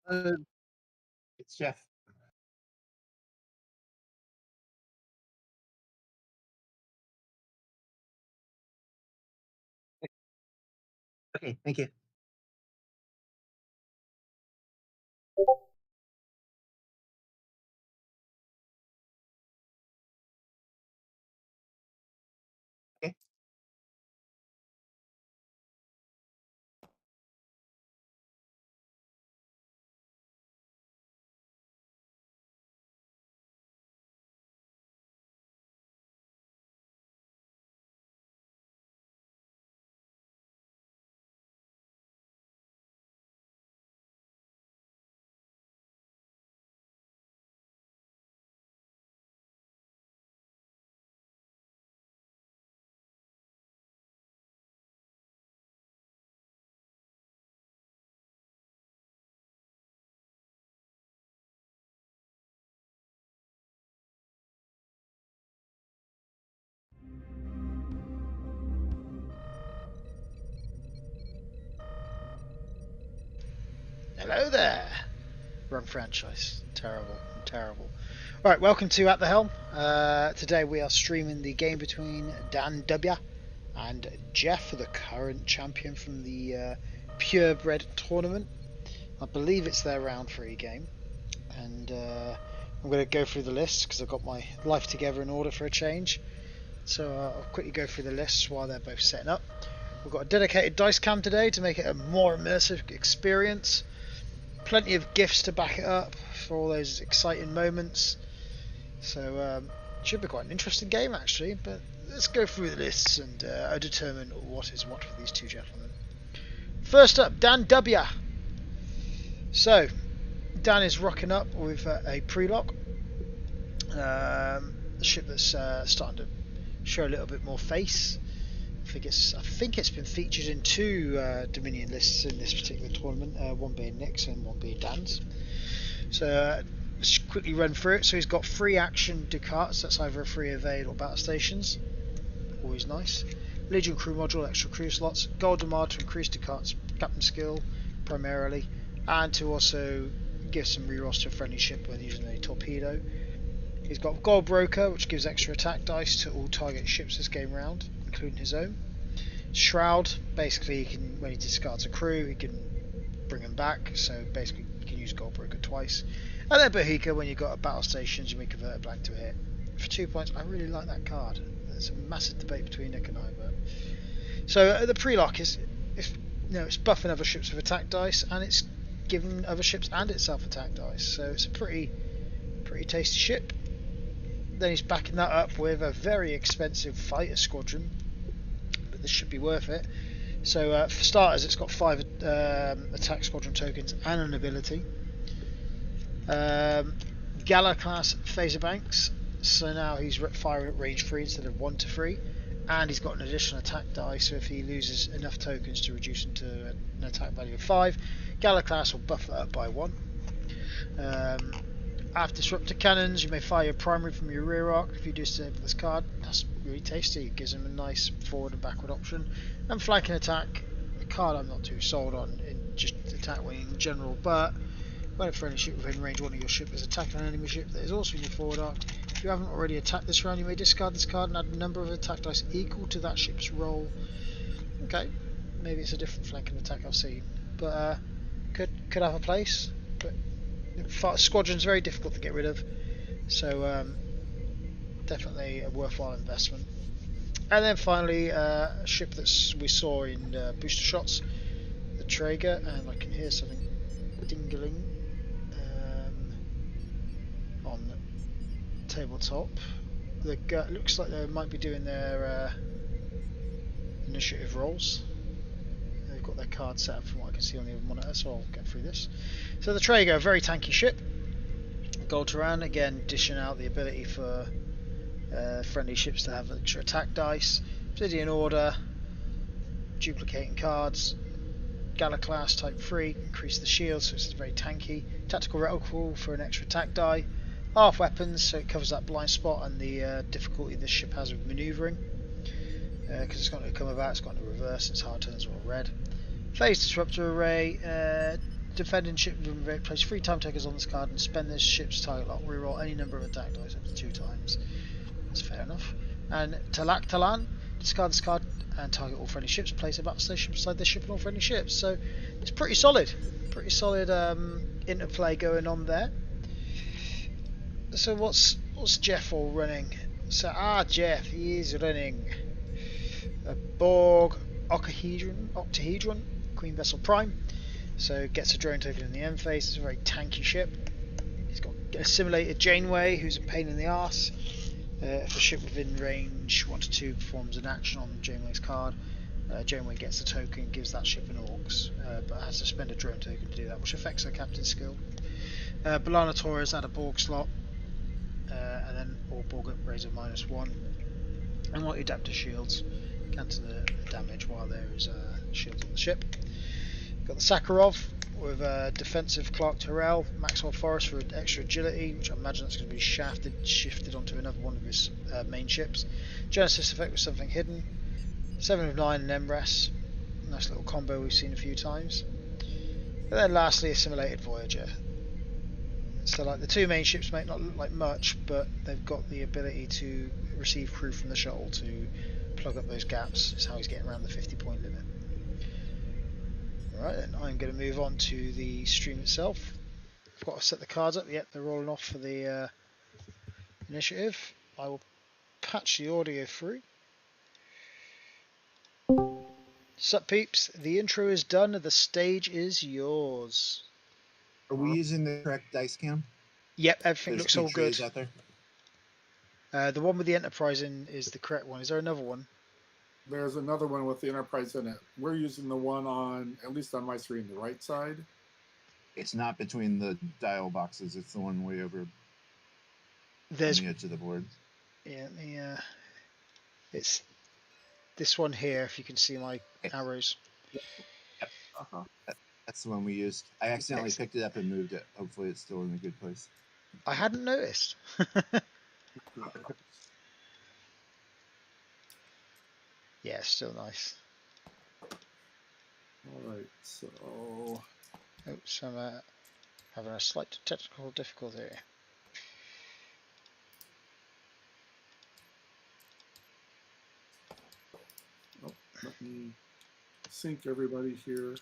Uh, it's Jeff. Okay, thank you. Okay. Hello there. Wrong franchise. Terrible. Terrible. Right, welcome to At the Helm. Today we are streaming the game between Dan W and Jeff, the current champion from the Purebred tournament. I believe it's their round 3 game. And I'm going to go through the lists because I've got my life together in order for a change. So I'll quickly go through the lists while they're both setting up. We've got a dedicated dice cam today to make it a more immersive experience. Plenty of gifts to back it up for all those exciting moments. So should be quite an interesting game actually, but let's go through the lists and I'll determine what is what for these two gentlemen. First up, Dan W. So Dan is rocking up with a pre-lock, a ship that's starting to show a little bit more face. I think it's been featured in 2 Dominion lists in this particular tournament, one being Nick's and one being Dan's. So let's quickly run through it. So he's got 3 action Ducats, that's either a free evade or battle stations, always nice. Legion crew module, extra crew slots, gold demand to increase Ducats captain skill primarily, and to also give some rerolls to a friendly ship when using a torpedo. He's got gold broker, which gives extra attack dice to all target ships this game round, including his own. Shroud, basically he can, when he discards a crew, he can bring them back, so basically you can use gold broker twice. And then Bahika, when you've got a battle stations, you may convert a blank to a hit. For 2 points, I really like that card. There's a massive debate between Nick and I, but so the pre-lock is, it's buffing other ships with attack dice, and it's giving other ships and itself attack dice. So it's a pretty tasty ship. Then he's backing that up with a very expensive fighter squadron, but this should be worth it. So for starters, it's got 5 attack squadron tokens and an ability. Gala class phaser banks, so now he's firing at range 3 instead of 1 to 3, and he's got an additional attack die, so if he loses enough tokens to reduce him to an attack value of 5, Gala class will buff that up by 1. After disruptor cannons, you may fire your primary from your rear arc. If you do so with this card, that's really tasty. It gives him a nice forward and backward option. And flanking attack, a card I'm not too sold on in just attack wing in general, but when a friendly ship within range 1 of your ship is attacking an enemy ship that is also in your forward arc, if you haven't already attacked this round, you may discard this card and add a number of attack dice equal to that ship's roll. Okay, maybe it's a different flanking attack I've seen, but could have a place. But squadron's very difficult to get rid of, so definitely a worthwhile investment. And then finally, a ship that we saw in booster shots, the Traeger, and I can hear something dingling on the tabletop. Looks like they might be doing their initiative rolls. They've got their card set up from what I can see on the other monitor, so I'll get through this. So the Traeger, a very tanky ship. Gold Terran, again dishing out the ability for friendly ships to have extra attack dice. Obsidian Order, duplicating cards. Gala class type 3, increase the shield, so it's very tanky. Tactical reticle for an extra attack die. Half weapons, so it covers that blind spot and the difficulty this ship has with manoeuvring. Because it's got to come about, it's got to reverse, its hard turns are all red. Phase disruptor array, defending ship within the place 3 time takers on this card and spend this ship's target lock. Reroll any number of attack dice up to 2 times. That's fair enough. And Talak Talan, discard this card and target all friendly ships. Place a battle station beside this ship and all friendly ships. So it's pretty solid. Pretty solid interplay going on there. So what's Jeff all running? So Jeff, he is running a Borg Octahedron Queen Vessel Prime. So gets a drone token in the end phase. It's a very tanky ship. He's got a simulated Janeway, who's a pain in the arse. If a ship within range 1 to 2 performs an action on Janeway's card, Janeway gets a token, gives that ship an Orcs, but has to spend a drone token to do that, which affects her captain's skill. Balana Torres add a Borg slot, and then all Borg upgrades are -1. And while you adapter shields, cancel the damage while there is shields on the ship. Got the Sakharov with defensive Clark Terrell, Maxwell Forrest for extra agility, which I imagine that's going to be shifted onto another one of his main ships. Genesis effect with something hidden. 7 of 9 and Embrace. Nice little combo we've seen a few times. And then lastly, Assimilated Voyager. So like the 2 main ships might not look like much, but they've got the ability to receive crew from the shuttle to plug up those gaps. That's how he's getting around the 50-point limit. Alright, then I'm going to move on to the stream itself. I've got to set the cards up. Yep, they're rolling off for the initiative. I will patch the audio through. Sup peeps, the intro is done and the stage is yours. Are we using the correct dice cam? Yep, everything There's looks 2 all trays good. out there. The one with the Enterprise in is the correct one. Is there another one? There's another one with the Enterprise in it. We're using the one on, at least on my screen, the right side. It's not between the dial boxes. It's the one way over There's on the edge of the board. yeah, it's this one here. If you can see my arrows. Yep. Uh-huh. That's the one we used. I accidentally Excellent. picked it up and moved it. Hopefully it's still in a good place. I hadn't noticed. Yeah, still nice. All right, so Oops, I'm having a slight technical difficulty here. let me sync everybody here.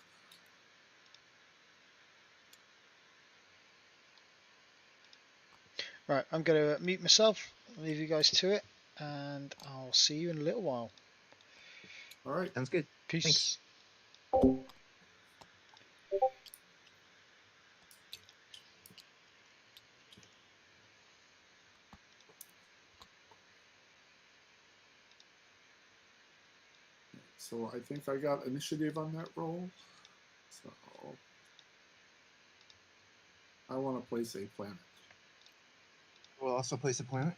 Right, I'm going to mute myself, leave you guys to it, and I'll see you in a little while. All right. Sounds good. Peace. Thanks. So I think I got initiative on that roll. So I want to place a planet. We'll also place a planet.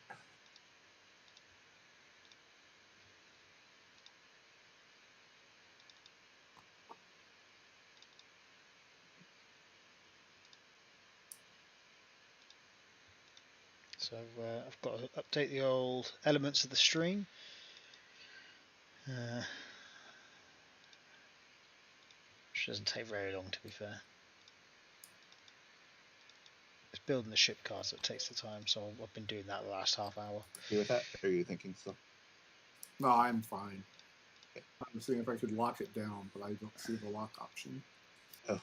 So I've got to update the old elements of the stream. Which doesn't take very long, to be fair. It's building the ship cards that takes the time, so I've been doing that the last half hour. You with that? Or are you thinking still? No, I'm fine. I'm seeing if I could lock it down, but I don't see the lock option. Oh.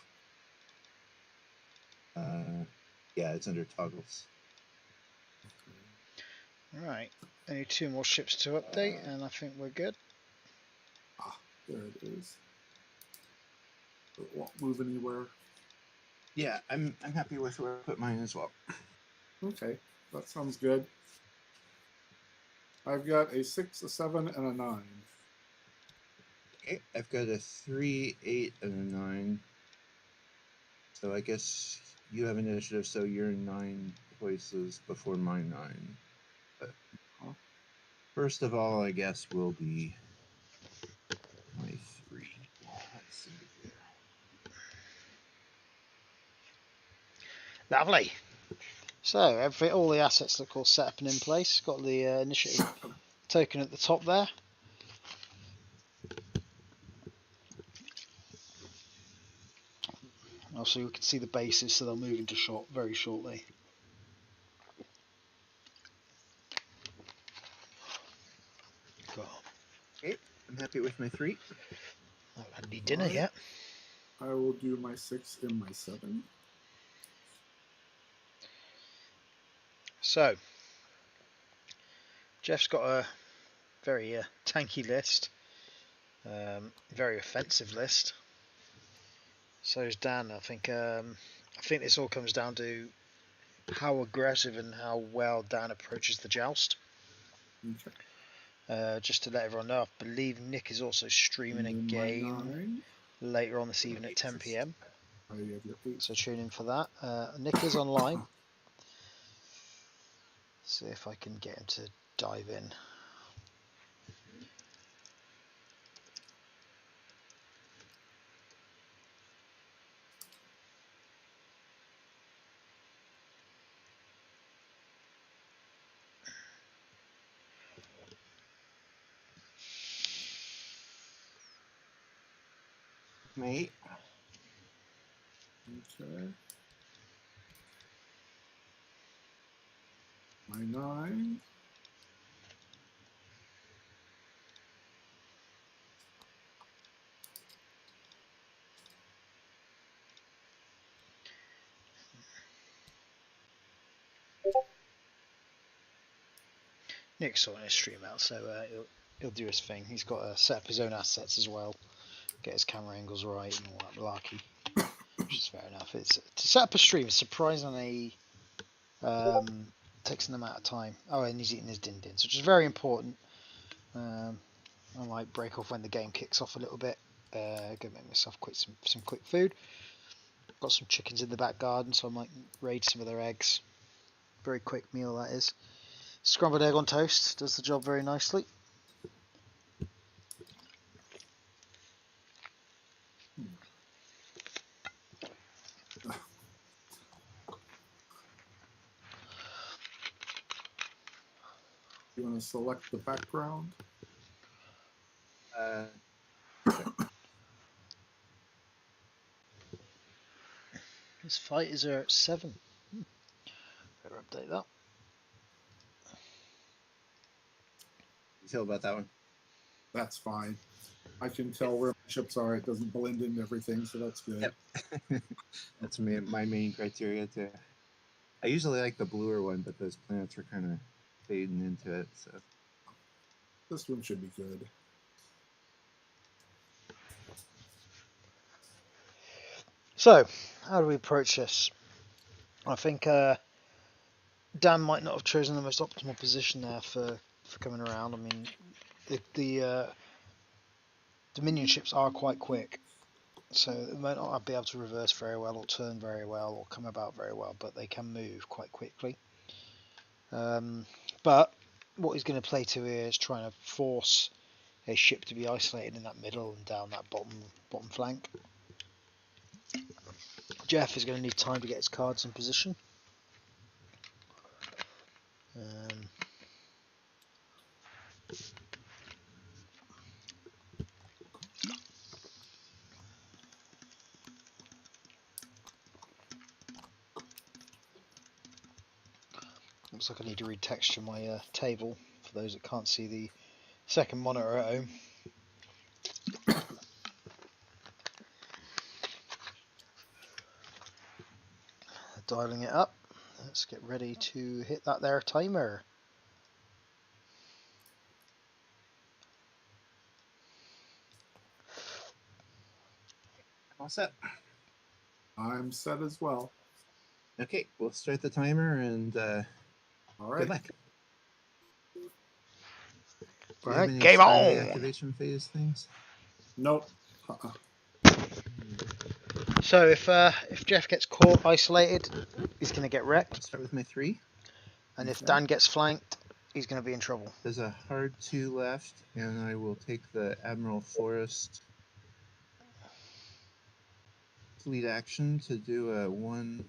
Yeah, it's under toggles. Alright, only 2 more ships to update, and I think we're good. Ah, there it is. It won't move anywhere. Yeah, I'm happy with where I put mine as well. Okay, that sounds good. I've got a 6, a 7, and a 9. Okay, I've got a 3, 8, and a 9. So I guess you have initiative, so you're 9 places before my 9. But first of all, I guess will be my 3. Let's see here. Lovely. So all the assets look all set up and in place. Got the initiative token at the top there. Also, we can see the bases, so they'll move into shot very shortly. Got Okay, I'm happy with my 3. not had any dinner Alright. yet. I will do my 6 and my 7. So, Jeff's got a very tanky list, very offensive list. So is Dan. I think this all comes down to how aggressive and how well Dan approaches the joust. Okay. Just to let everyone know, I believe Nick is also streaming a And then my game 9. later on this evening at 10 PM. I have your 8. So tune in for that. Nick is online. See if I can get him to dive in. My 8. Okay. My 9. Nick's sorting his stream out, so he'll do his thing. He's got to set up his own assets as well, get his camera angles right and all that malarkey, which is fair enough. It's to set up a stream is surprisingly takes an amount of time. Oh, and he's eating his din dins, which is very important. I might break off when the game kicks off a little bit. Go make myself some quick food. Got some chickens in the back garden, so I might raid some of their eggs. Very quick meal that is. Scrambled egg on toast does the job very nicely. You want to select the background? His fighters are at 7. Better update that. You tell about that one? That's fine. I can tell where my ships are. It doesn't blend into everything, so that's good. Yep. That's my main criteria too. I usually like the bluer one, but those planets were kind of fading into it. So This one should be good. So, how do we approach this? I think Dan might not have chosen the most optimal position there for coming around. I mean, the Dominion ships are quite quick, so they might not be able to reverse very well, or turn very well, or come about very well, but they can move quite quickly. But what he's going to play to here is trying to force a ship to be isolated in that middle and down that bottom flank. Jeff is going to need time to get his cards in position. Looks like I need to retexture my table for those that can't see the second monitor at home. Dialing it up. Let's get ready to hit that there timer. all set. I'm set as well. Okay, we'll start the timer and All right. good luck. Do you Right, have any game start of on! the activation phase things? Nope. So if Jeff gets caught isolated, he's going to get I'll wrecked, start with my 3. and if Okay. Dan gets flanked, he's going to be in trouble. There's a hard 2 left, and I will take the Admiral Forrest fleet action to do a 1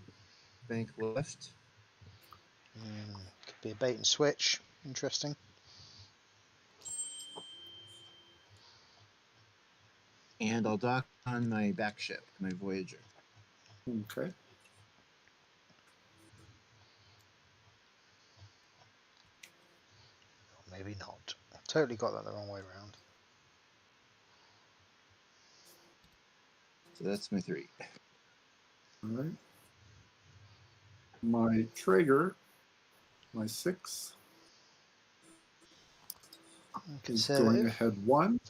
bank left. Could be a bait and switch. Interesting. And I'll dock on my back ship, my Voyager. Okay. Maybe not. Totally got that the wrong way around. So that's my 3. All right. My Traeger, my 6, is going ahead 1.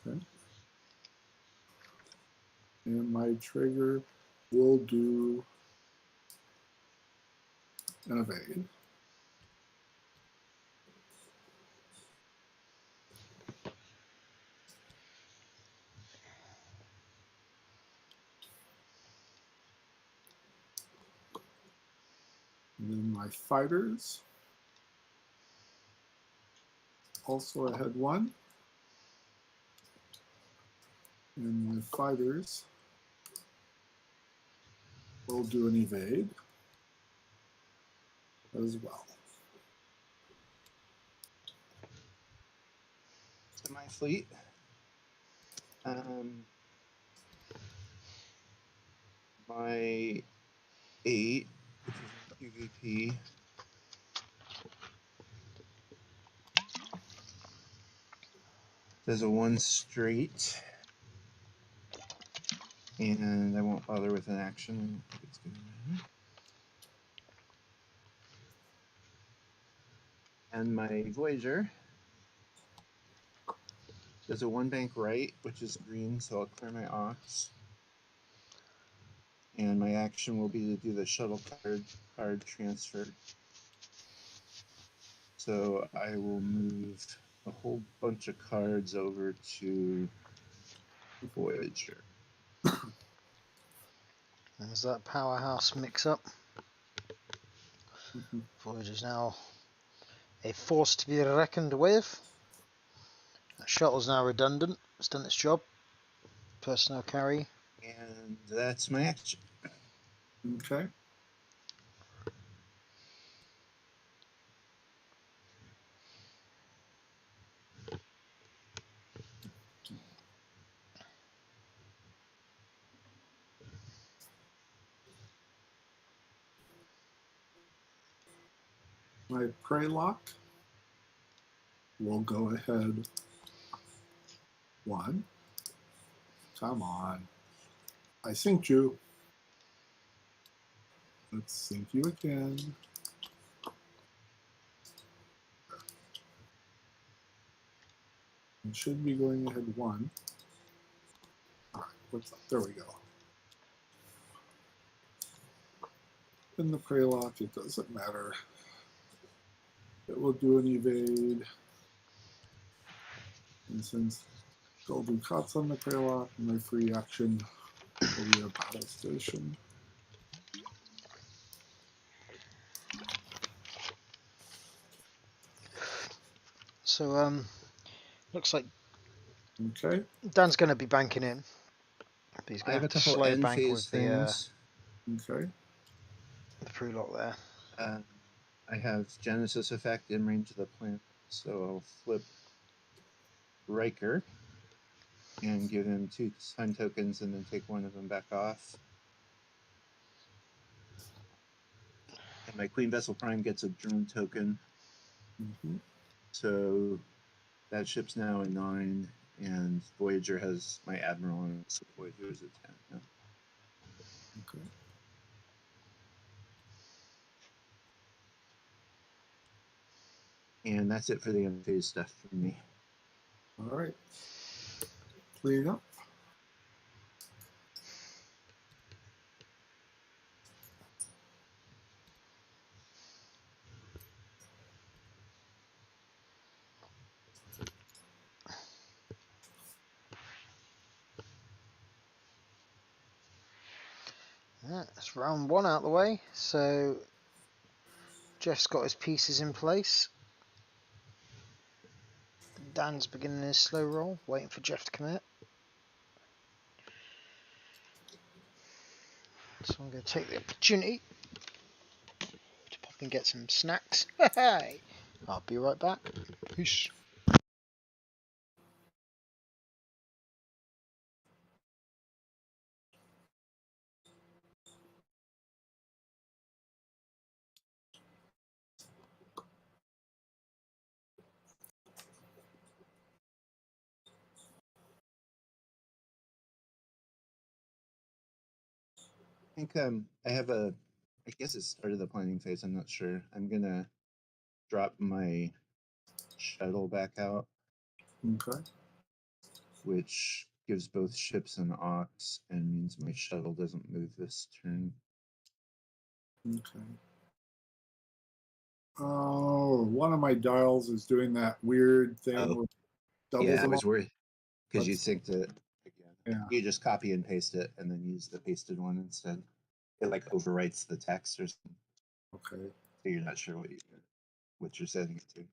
Okay. And my Traeger will do an evade. And then my fighters, also ahead 1. And my fighters will do an evade as well. So my fleet. My 8, which is in PvP. There's a 1 straight. And I won't bother with an action. I think it's gonna matter. And my Voyager. There's a 1 bank right, which is green, so I'll clear my Ox. And my action will be to do the shuttle card transfer. So I will move a whole bunch of cards over to Voyager. There's that powerhouse mix-up. Voyager's now a force to be reckoned with. That shuttle's now redundant. It's done its job. Personnel carry. And that's my action. Okay. My prey lock will go ahead 1. Come on. I synced you. Let's sync you again. It should be going ahead 1. All right, what's up? There we go. In the prey lock, it doesn't matter. It will do an evade. And since they'll do cuts on the prey lock, my free action will be a battle station. So, looks like Okay. Dan's going to be banking in. But he's I going have to a have to couple slow end bank phase with things. Okay. the pre-lock there. I have Genesis effect in range of the planet, so I'll flip Riker and give him 2 sun tokens and then take 1 of them back off. And my Queen Vessel Prime gets a drone token. So that ship's now a 9, and Voyager has my Admiral on it, so Voyager is a 10 now. Okay. And that's it for the end phase stuff for me. All right. Clean up. Yeah, that's round 1 out the way. So Jeff's got his pieces in place. Dan's beginning his slow roll, waiting for Jeff to commit. So I'm going to take the opportunity to pop and get some snacks. Hey, I'll be right back. Peace. think I have I guess it's started the planning phase. I'm not sure. I'm gonna drop my shuttle back out, Okay. which gives both ships an ox and means my shuttle doesn't move this turn. Okay. Oh, one of my dials is doing that weird thing Oh, with doubles Yeah, I them was up. worried because you Let's- think that Yeah. you just copy and paste it and then use the pasted one instead. It like overwrites the text or something, Okay. so you're not sure what you're setting it to.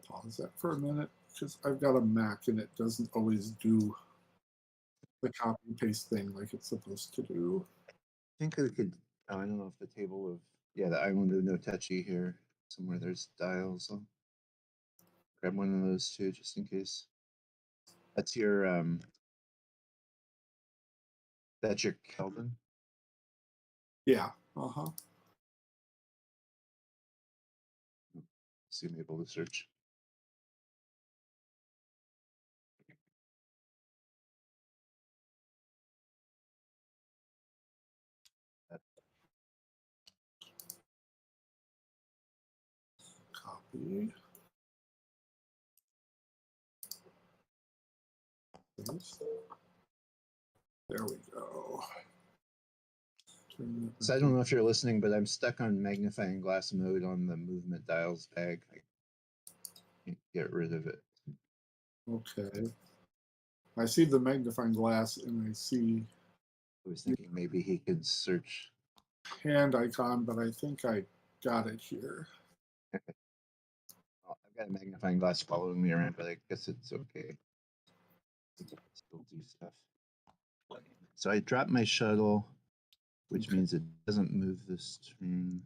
Pause that for a minute because I've got a Mac and it doesn't always do the copy and paste thing like it's supposed to do. I think I could. Oh, I don't know if the table of the island of no touchy here somewhere there's dials. I'll grab one of those too, just in case. That's your Kelvin. Yeah. Uh-huh. See, I'm able to search. Copy. Paste. There we go. So I don't know if you're listening, but I'm stuck on magnifying glass mode on the movement dials bag. I can't get rid of it. Okay. I see the magnifying glass and I see I was thinking maybe he could search. hand icon, but I think I got it here. Well, I've got a magnifying glass following me around, but I guess it's okay. Still do stuff. So I dropped my shuttle, which Okay. means it doesn't move this turn.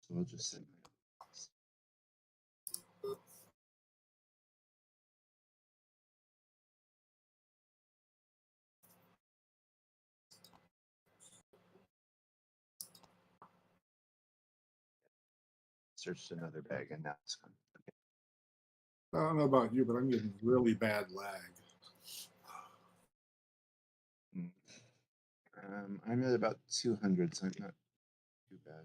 So I'll just set my searched another bag and now it's gone. Okay. I don't know about you, but I'm getting really bad lag. I'm at about 200, so I'm not too bad.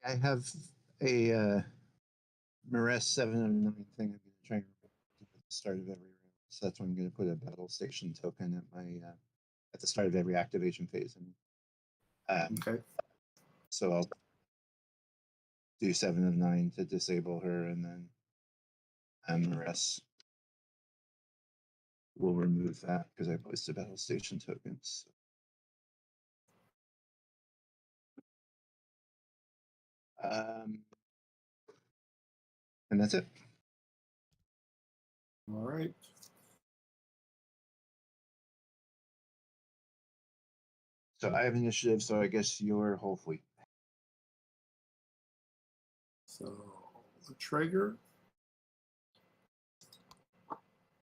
I have a Maress 709 thing I'm going to try and remember at the start of every round. So that's why I'm going to put a battle station token at my at the start of every activation phase. Okay. So I'll do 7 of 9 to disable her, and then Maress will remove that because I posted battle station tokens. And that's it. All right. So I have initiative, so I guess you're whole fleet. So the Traeger,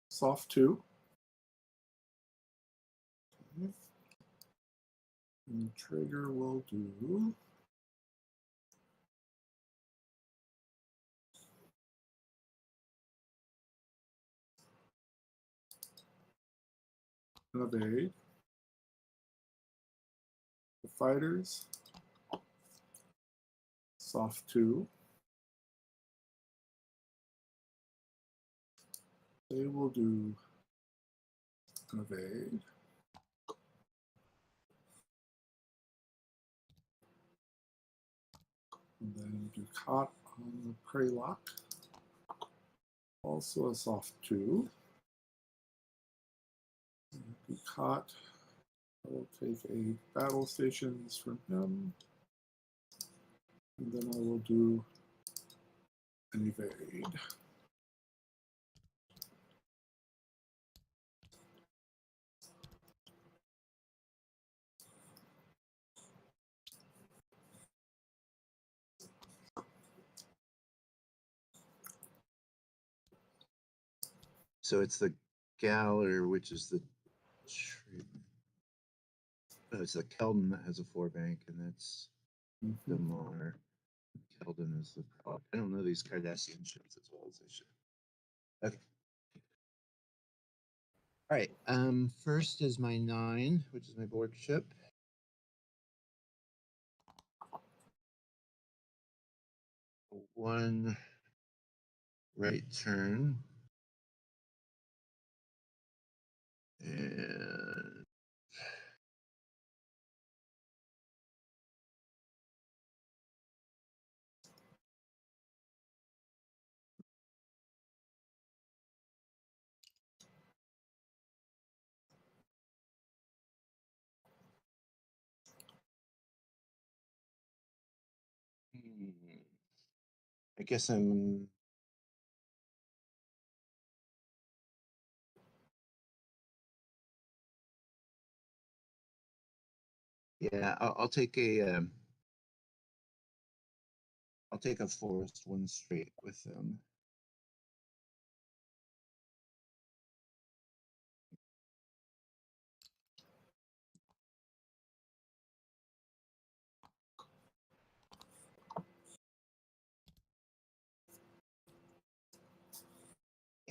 soft 2. Okay. And the Traeger will do evade. The fighters, soft 2. They will do an evade. And then do caught on the prey lock. Also a soft 2. Be caught. I will take a battle stations from him. And then I will do an evade. So it's the Galler, which is the it's the Keldon that has a 4 bank, and that's the Mar. Keldon is the prop. I don't know these Cardassian ships as well as I should. Okay. All right. First is my 9, which is my Borg ship. One right turn. And I guess I'm I'll take a forest 1 straight with them.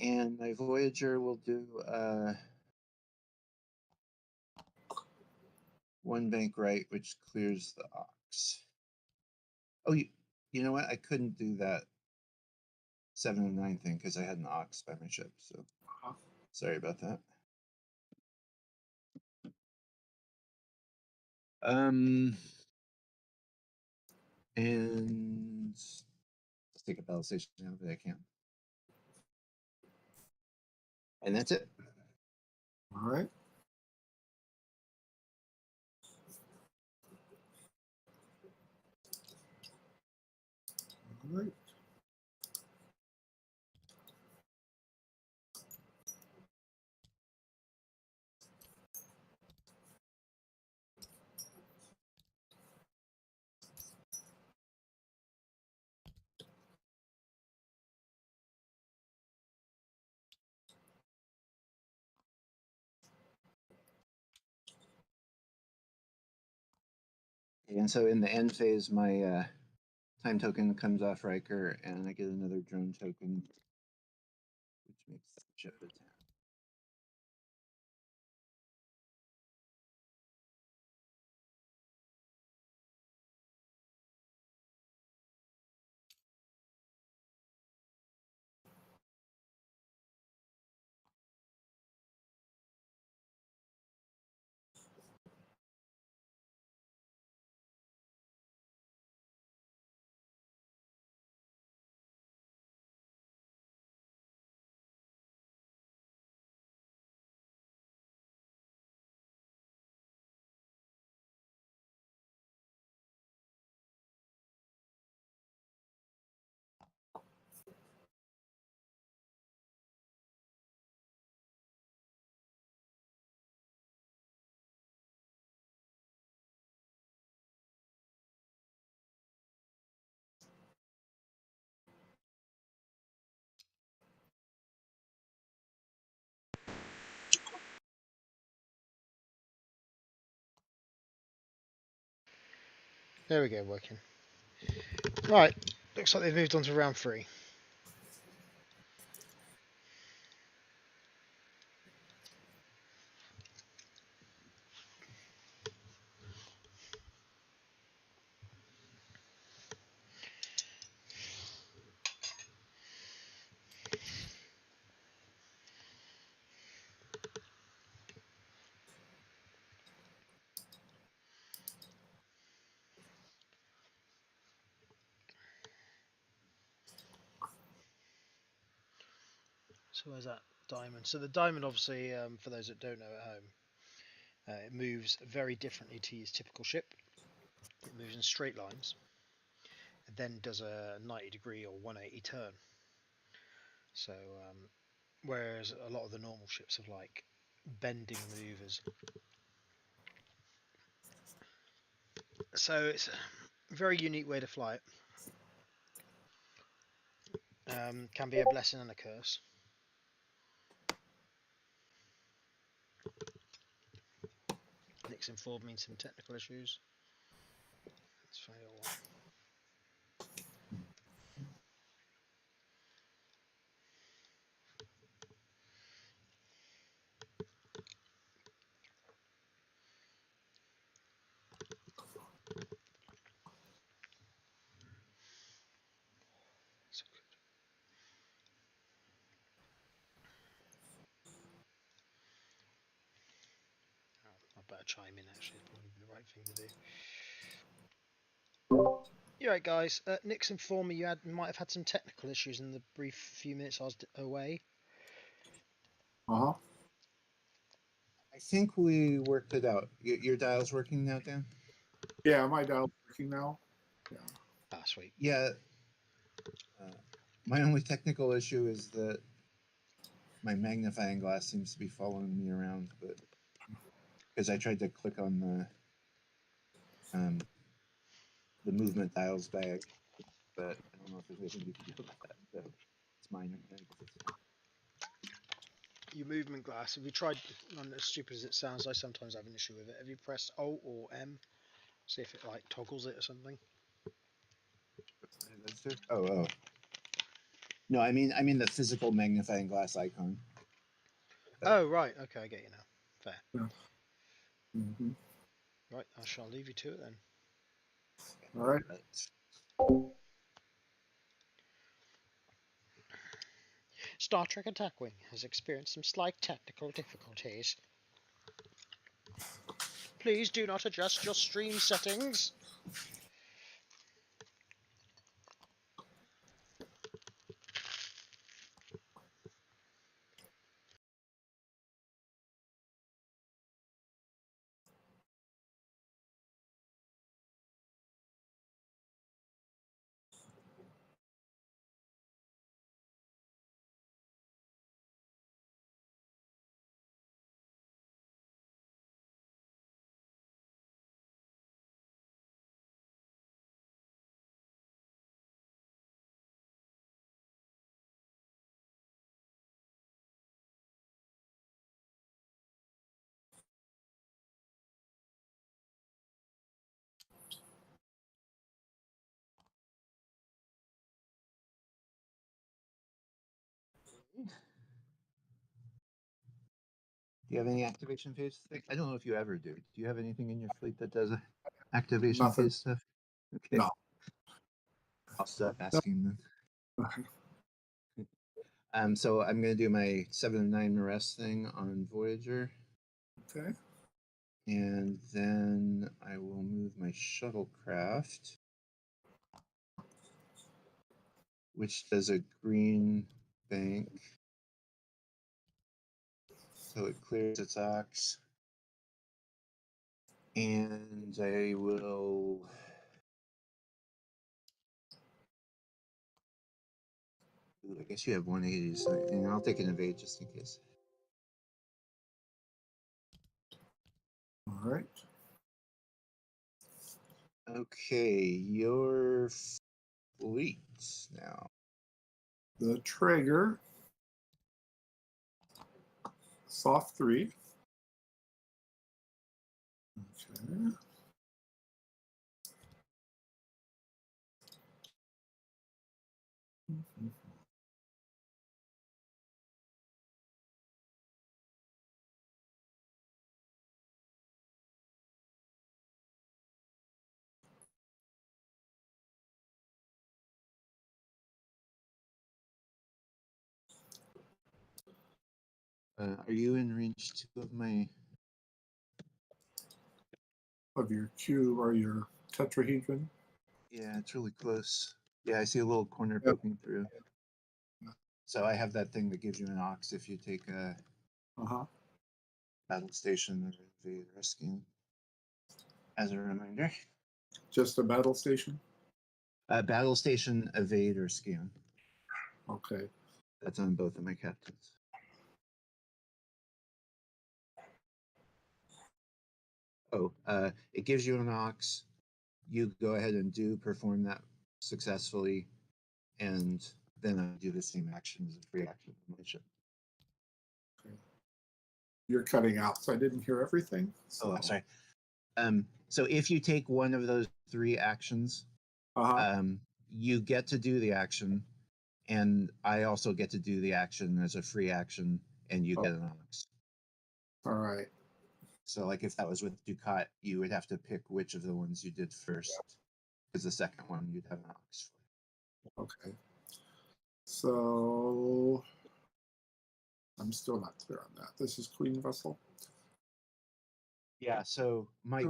And my Voyager will do 1 bank right, which clears the Ox. Oh, you know what? I couldn't do that 7 and 9 thing because I had an Ox by my ship. So sorry about that. And let's take a battle station now that I can. And that's it. All right. All right. And so in the end phase, my time token comes off Riker, and I get another drone token, which makes the ship a 10. There we go, working. Right, looks like they've moved on to round 3. So where's that diamond? So the diamond, obviously, for those that don't know at home, it moves very differently to your typical ship. It moves in straight lines. It then does a 90-degree or 180 turn. So whereas a lot of the normal ships have like bending maneuvers. So it's a very unique way to fly it. Can be a blessing and a curse. Nick's informed me some technical issues. Let's fail. So good. Oh, I better chime in, actually. It's probably the right thing to do. You're right, guys. Nick's informed me you might have had some technical issues in the brief few minutes I was away. Uh-huh. I think we worked it out. Your dial's working now, Dan? Yeah, my dial's working now. Yeah. Ah, sweet. Yeah. My only technical issue is that my magnifying glass seems to be following me around, but because I tried to click on the movement dials bag, but I don't know if there's anything you can do about that. So it's minor. I guess it's fine. Your movement glass, have you tried, as stupid as it sounds, I sometimes have an issue with it. Have you pressed Alt or M? See if it like toggles it or something. Oh. No, I mean the physical magnifying glass icon. Oh, right. Okay, I get you now. Fair. Yeah. Mm-hmm. Right, I shall leave you to it then. All right. Star Trek Attack Wing has experienced some slight technical difficulties. Please do not adjust your stream settings. Do you have any activation phase? I don't know if you ever do. Do you have anything in your fleet that does activation Nothing. phase stuff? Okay. No. I'll stop asking then. So I'm going to do my 7 and 9 arrest thing on Voyager. Okay. And then I will move my shuttlecraft, which does a green bank. So it clears its ox. And I will... Ooh, I guess you have 180, so and I'll take an evade just in case. All right. Okay, your fleet now. The Traeger, soft 3. Okay. Mm-hmm. Are you in range 2 of my... Of your cube or your tetrahedron? Yeah, it's really close. Yeah, I see a little corner Yep. poking through. So I have that thing that gives you an ox if you take a battle station or invade or scheme. As a reminder. Just a battle station? Battle station, evade, or scan. Okay. That's on both of my captains. Oh, it gives you an ox. You go ahead and perform that successfully, and then I do the same action as a free action on my ship. Okay. You're cutting out, so I didn't hear everything. So. Oh, I'm sorry. So if you take one of those 3 actions, you get to do the action, and I also get to do the action as a free action, and you get an ox. All right. So, like, if that was with Ducat, you would have to pick which of the ones you did first, because the second one you'd have an ox for. Okay. So I'm still not clear on that. This is Queen Vessel. Yeah. So my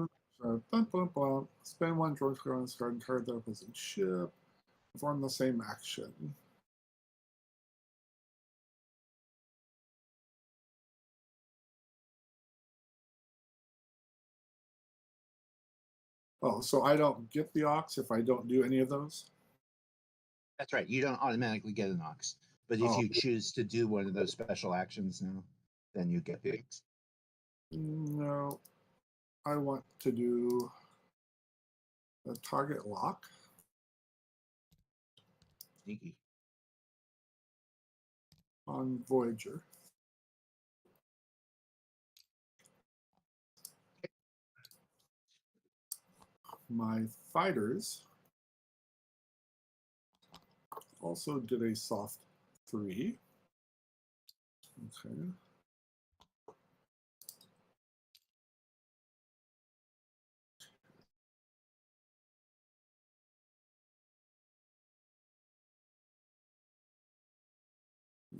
spend 1 George on this card and card the opposing ship. Perform the same action. Oh, so I don't get the ox if I don't do any of those? That's right. You don't automatically get an ox. But if you choose to do one of those special actions now, then you get the ox. No. I want to do a target lock. Sneaky. On Voyager. My fighters also did a soft 3. Okay.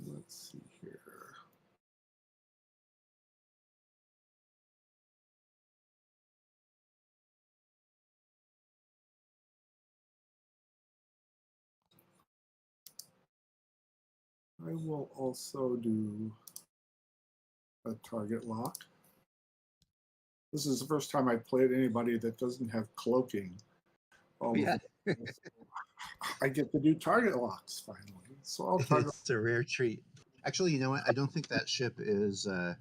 Let's see here. I will also do a target lock. This is the first time I've played anybody that doesn't have cloaking. I get to do target locks finally. So I'll target. It's a rare treat. Actually, you know what? I don't think that ship is going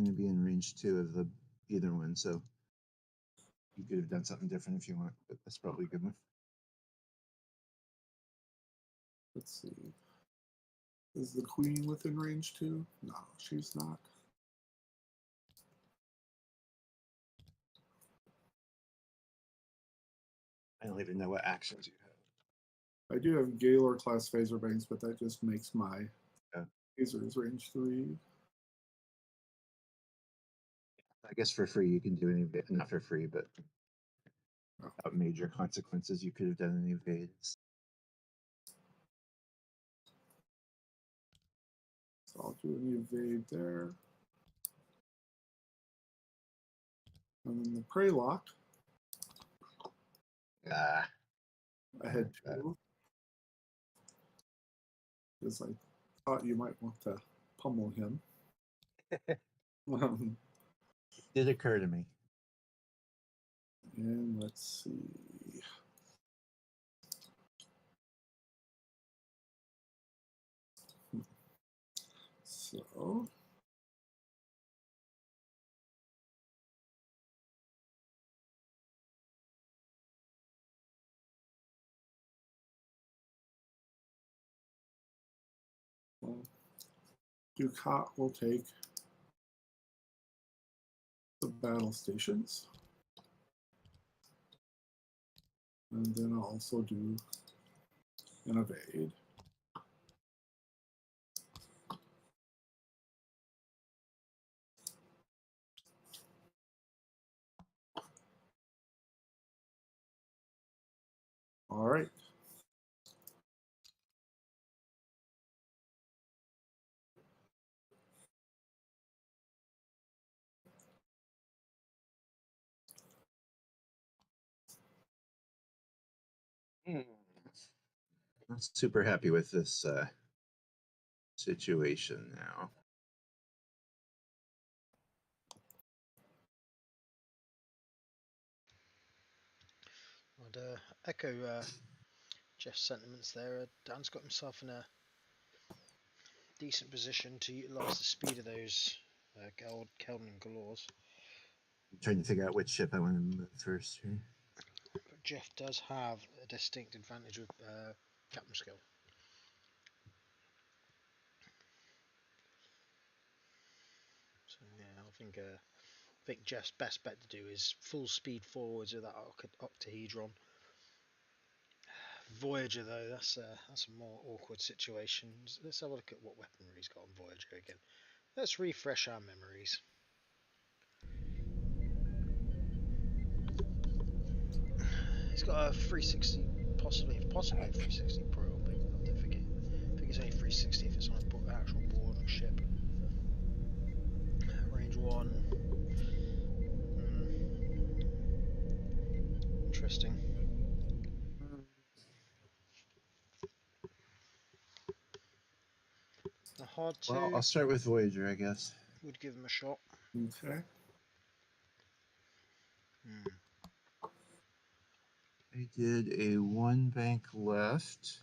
to be in range 2 of either one. So you could have done something different if you want, but that's probably a good one. Let's see. Is the Queen within range 2? No, she's not. I don't even know what actions you have. I do have Gaylor class phaser bangs, but that just makes my phasers range 3. I guess for free you can do any evade. Not for free, but without major consequences, you could have done any evades. So I'll do an evade there. And then the prey lock. I had 2. Because I thought you might want to pummel him. It did occur to me. And let's see. So Ducat will take the battle stations. And then I'll also do an evade. All right. I'm not super happy with this situation now. I'd echo Jeff's sentiments there. Dan's got himself in a decent position to utilise the speed of those Kelvin and Galores. I'm trying to figure out which ship I want to move first here. But Jeff does have a distinct advantage with captain skill. So yeah, I think Jeff's best bet to do is full speed forwards with that octahedron. Voyager though, that's a more awkward situation. Let's have a look at what weaponry he's got on Voyager again. Let's refresh our memories. He's got a 360, possibly a 360 Pro, but I don't think it's only 360 if it's on an actual board or ship. Range 1. Interesting. A hard 2. Well, I'll start with Voyager, I guess. Would give him a shot. Okay. I did a 1 bank left.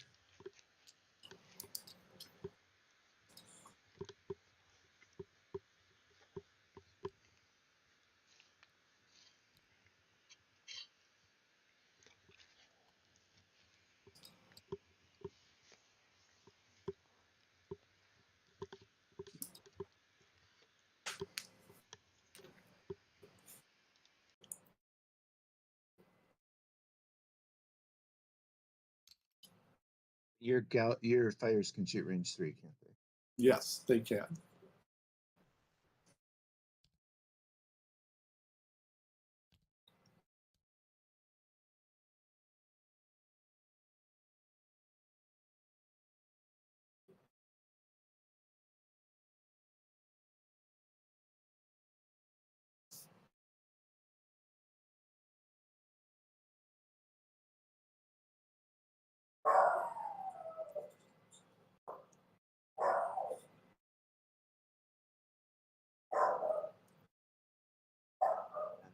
Your fighters can shoot range 3, can't they? Yes, they can.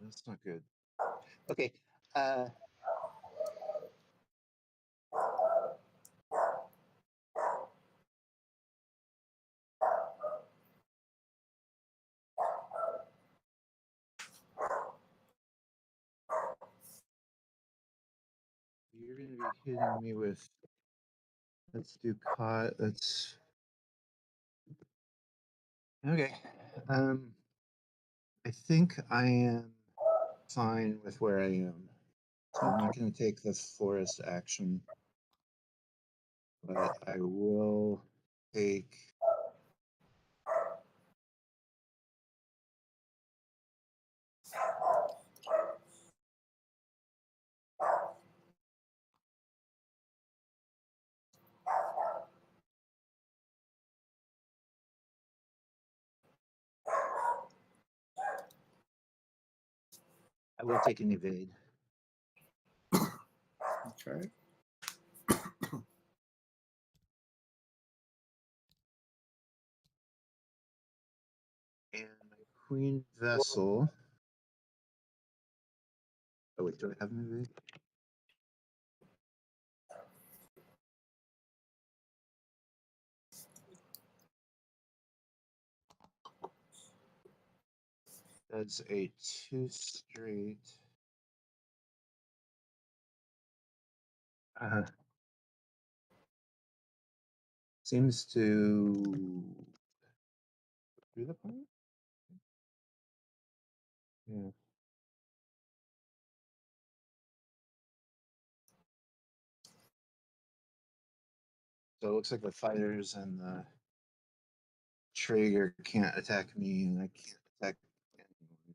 That's not good. Okay. You're going to be hitting me with. Let's do cot. Let's. Okay. I think I am fine with where I am. So I'm not going to take the forest action, but I will take. I will take an evade. Okay. And my queen vessel. Oh wait, do I have an evade? That's a 2 straight. Seems to do the point. Yeah. So it looks like the fighters and the Traeger can't attack me, and I can't attack anyone.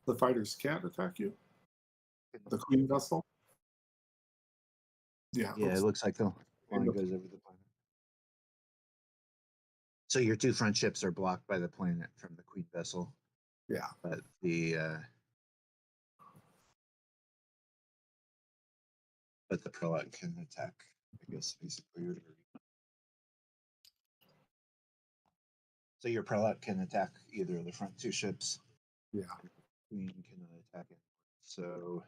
The fighters can't attack you? The Queen vessel? Yeah. Yeah, it looks like the line goes over the planet. So your 2 front ships are blocked by the planet from the Queen vessel. Yeah. But the prelate can attack I guess basically. So your prelate can attack either of the front two ships. Yeah. Queen cannot attack it. So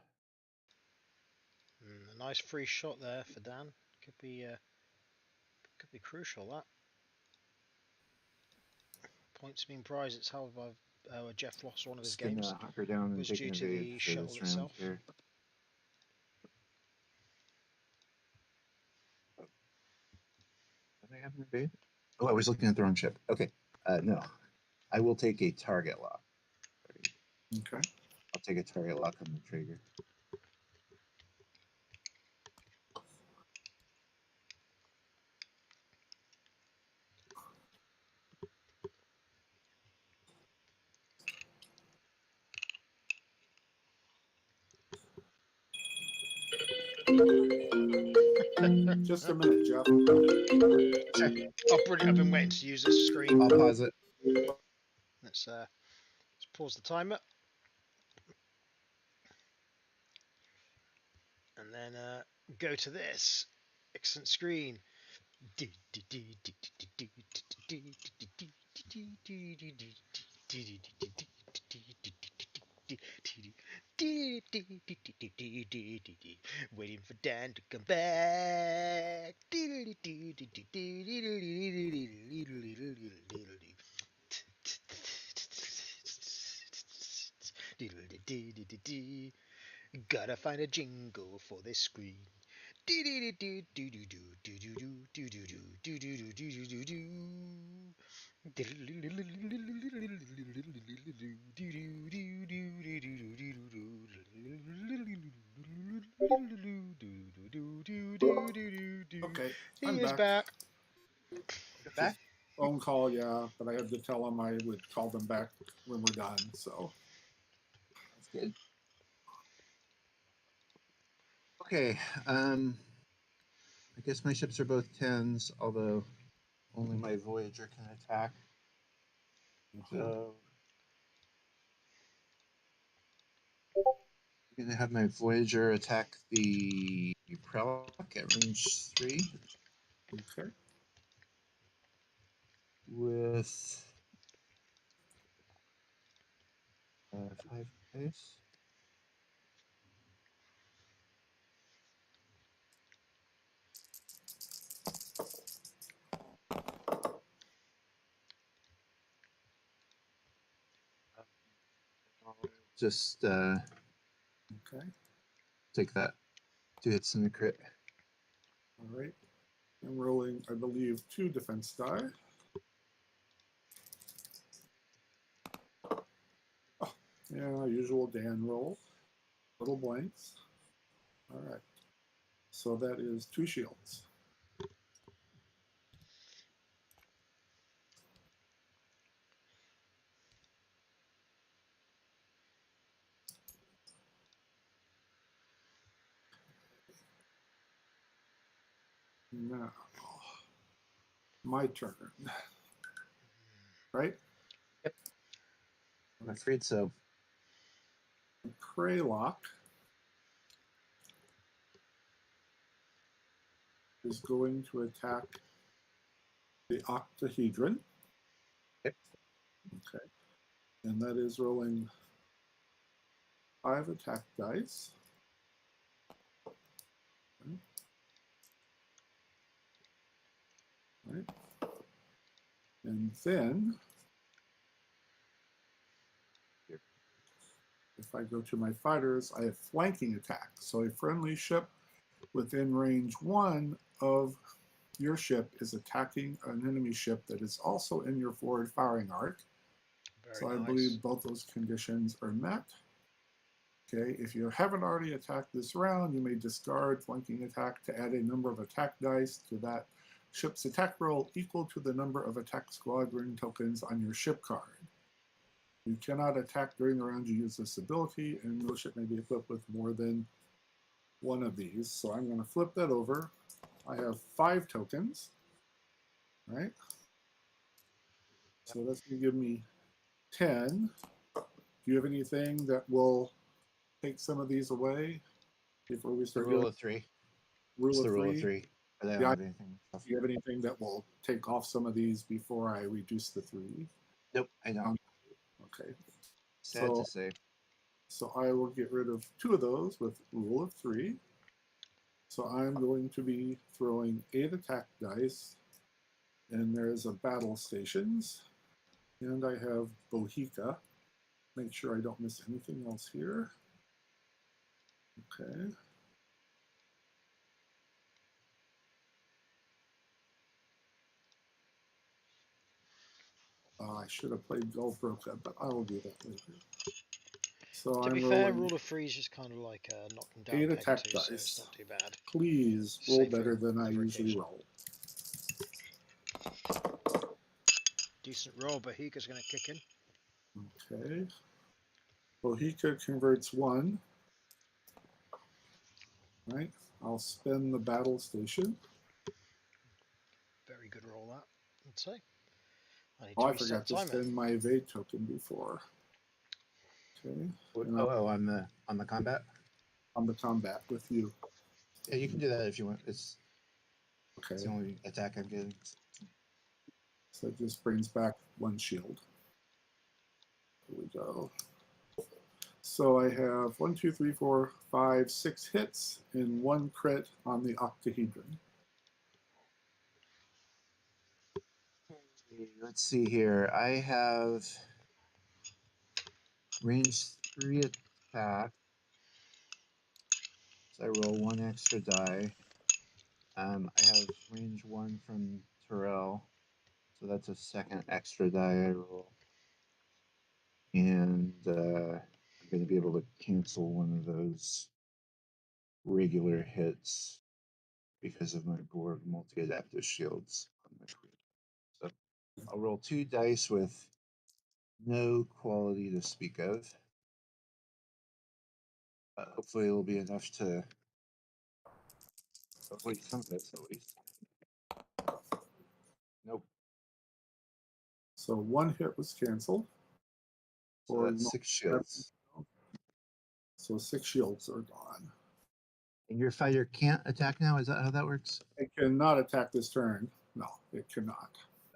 A nice free shot there for Dan. Could be crucial. That points being prized. It's how Jeff lost one of his just gonna games. hunker down and Was take due an to invade the for shuttle this round itself. here. Did I have an invade? Oh, I was looking at the wrong ship. Okay. No. I will take a target lock. Okay. I'll take a target lock on the trigger. Just a minute, Jeff. Oh, brilliant! I've been waiting to use this screen. I'll pause it. Let's pause the timer, and then go to this excellent screen. Waiting for Dan to come back. Gotta find a jingle for this screen. Okay, He I'm is back. back. Back? Phone call, yeah, but I had to tell them I would call them back when we're done. So That's good. Okay. I guess my ships are both 10s, although only my Voyager can attack. So I'm gonna have my Voyager attack the Prelok at range 3 okay, with 5 pace. Just okay, take that 2 hits and a crit. all right. I'm rolling, I believe, 2 defense die. Oh, yeah, usual Dan roll. Little blanks. All right. So that is 2 shields. Now, my turn. Right? Yep. I'm afraid so. Kraylock is going to attack the octahedron. Yep. Okay. And that is rolling 5 attack dice. Okay. Right. And then if I go to my fighters, I have flanking attack. So a friendly ship within range 1 of your ship is attacking an enemy ship that is also in your forward firing arc. So I believe both those conditions are met. Okay, if you haven't already attacked this round, you may discard flanking attack to add a number of attack dice to that ship's attack roll equal to the number of attack squadron tokens on your ship card. You cannot attack during the round you use this ability, and no ship may be equipped with more than 1 of these. So I'm going to flip that over. I have 5 tokens, right? So that's going to give me 10. Do you have anything that will take some of these away before we The start rule doing of 3. rule It's of the rule of 3? 3. But I don't Yeah, have anything. do you have anything that will take off some of these before I reduce the 3? Nope, I don't. Okay. Sad So, to say. so I will get rid of 2 of those with rule of 3. So I'm going to be throwing 8 attack dice, and there's a battle stations, and I have Bohica. Make sure I don't miss anything else here. Okay. I should have played Golbroka, but I will do that later. So To I'm be fair, rolling rule of 3 is just kind of like knocking down 8 peg attack 2, so it's dice. not too bad. Please roll Save better than I for usually occasion. roll. Decent roll, but Higa's going to kick in. Okay. Bohica converts 1. Right. I'll spend the battle station. Very good roll, that, I'd say. I need Oh, to I reset forgot the to timer. spend my evade token before. Okay. Oh, on the combat. On the combat with you. Yeah, you can do that if you want. It's Okay. the only attack I'm getting. So it just brings back 1 shield. Here we go. So I have 1, 2, 3, 4, 5, 6 hits and 1 crit on the octahedron. Let's see here. I have range 3 attack. So I roll 1 extra die. I have range 1 from Terrell. So that's a second extra die I roll. And I'm going to be able to cancel one of those regular hits because of my Borg multi-adaptive shields on my queen. So I'll roll 2 dice with no quality to speak of. But hopefully it'll be enough to avoid some of this at least. Nope. So 1 hit was canceled. So that's 6 shields. So 6 shields are gone. And your fighter can't attack now? Is that how that works? It cannot attack this turn. No, it cannot.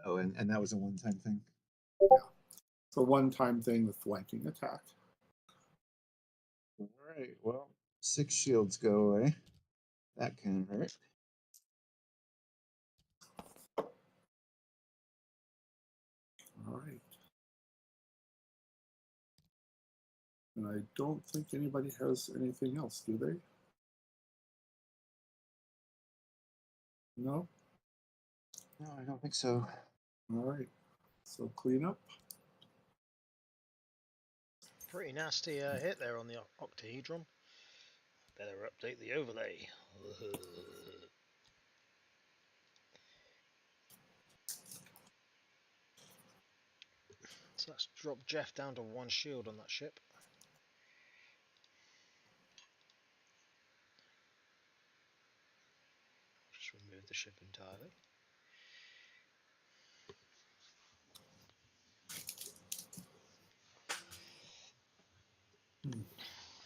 Oh, and that was a one-time thing? Yeah. It's a one-time thing with flanking attack. All right, well, 6 shields go away. That can hurt. All right. And I don't think anybody has anything else, do they? No? No, I don't think so. All right. So clean up. Pretty nasty hit there on the octahedron. Better update the overlay. So that's dropped Jeff down to 1 shield on that ship. Just remove the ship entirely.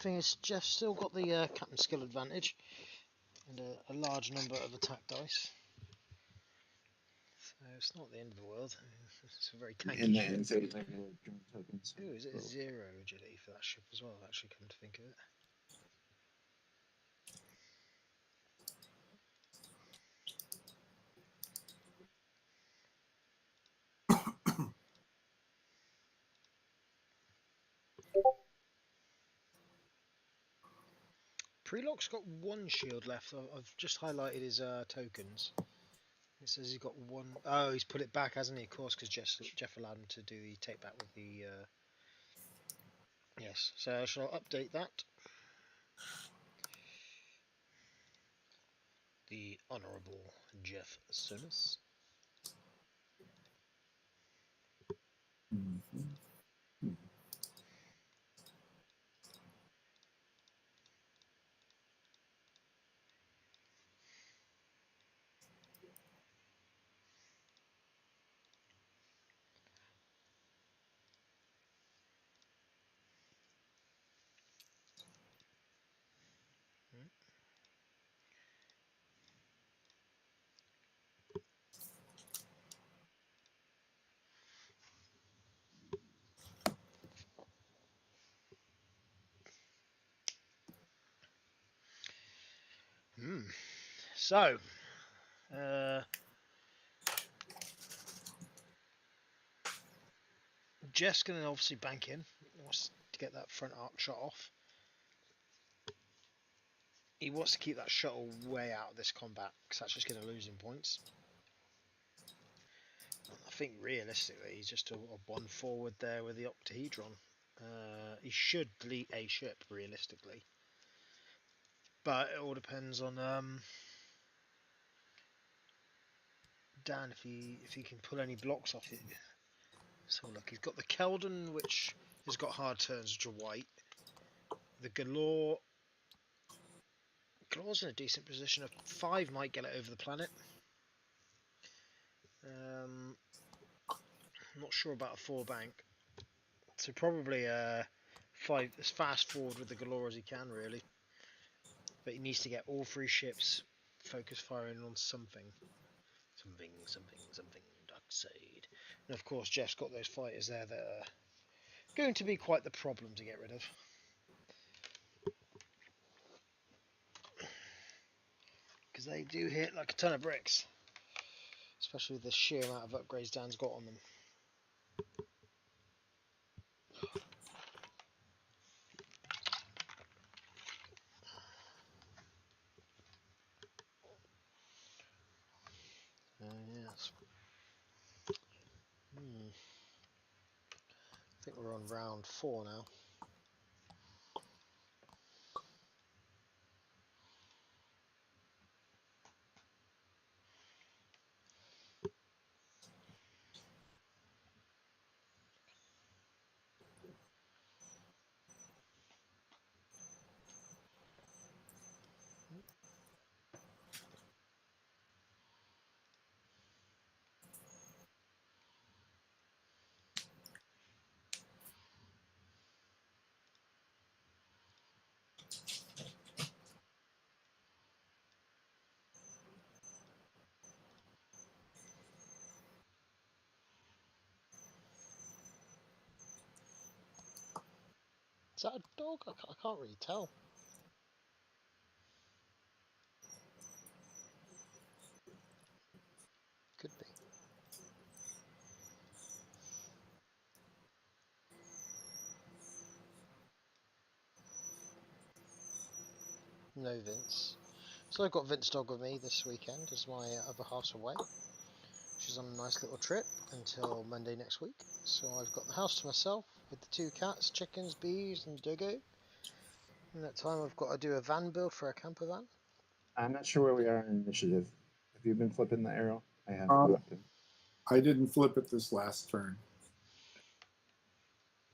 Thing is, Jeff's still got the captain skill advantage and a large number of attack dice. So it's not the end of the world. It's a very tanky And ship. then negative tokens. Ooh, is it 0 agility for that ship as well, actually, come to think of it? Prelock's got 1 shield left. I've just highlighted his tokens. It says he's got 1. Oh, he's put it back, hasn't he? Of course, because Jeff allowed him to do the take back with the. Yes, so I shall update that. The Honourable Jeff Solis. Mm-hmm. So, Jeff's going to obviously bank in. He wants to get that front arc shot off. He wants to keep that shuttle way out of this combat because that's just going to lose him points. I think realistically he's just a one forward there with the octahedron. He should delete a ship realistically, but it all depends on Dan if he can pull any blocks off it. So look, he's got the Keldon, which has got hard turns, which are white. The Galore. Galore's in a decent position. A 5 might get it over the planet. I'm not sure about a 4 bank. So probably 5 as fast forward with the Galore as he can, really. But he needs to get all 3 ships focus firing on something. Something, Darkseid. And of course, Jeff's got those fighters there that are going to be quite the problem to get rid of. Because they do hit like a ton of bricks. Especially with the sheer amount of upgrades Dan's got on them. Yes. I think we're on round 4 now. Is that a dog? I can't really tell. Could be. No Vince. So I've got Vince Dog with me this weekend as my other half's away. She's on a nice little trip until Monday next week. So I've got the house to myself with the 2 cats, chickens, bees and Dogo. In that time I've got to do a van build for a camper van. I'm not sure where we are in initiative. Have you been flipping the arrow? I haven't. I didn't flip it this last turn.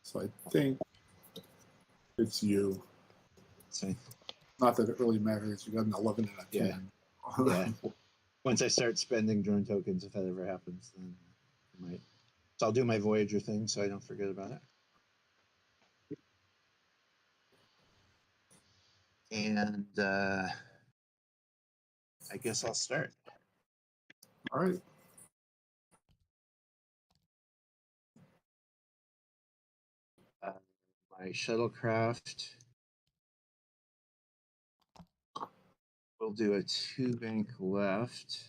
So I think it's you. See. Not that it really matters. You got an 11 and a 10. Yeah. Once I start spending drone tokens, if that ever happens, then I might. So I'll do my Voyager thing so I don't forget about it. And I guess I'll start. All right. My shuttlecraft will do a 2 bank left.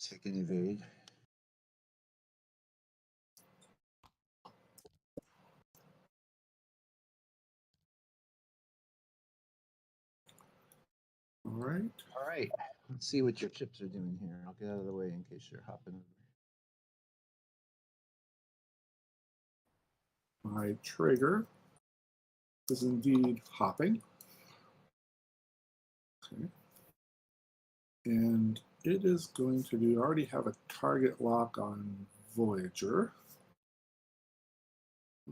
Take an evade. All right. All right. Let's see what your chips are doing here. I'll get out of the way in case you're hopping over. My trigger is indeed hopping. Okay. And it is going to do, I already have a target lock on Voyager.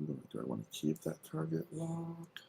Do I want to keep that target lock?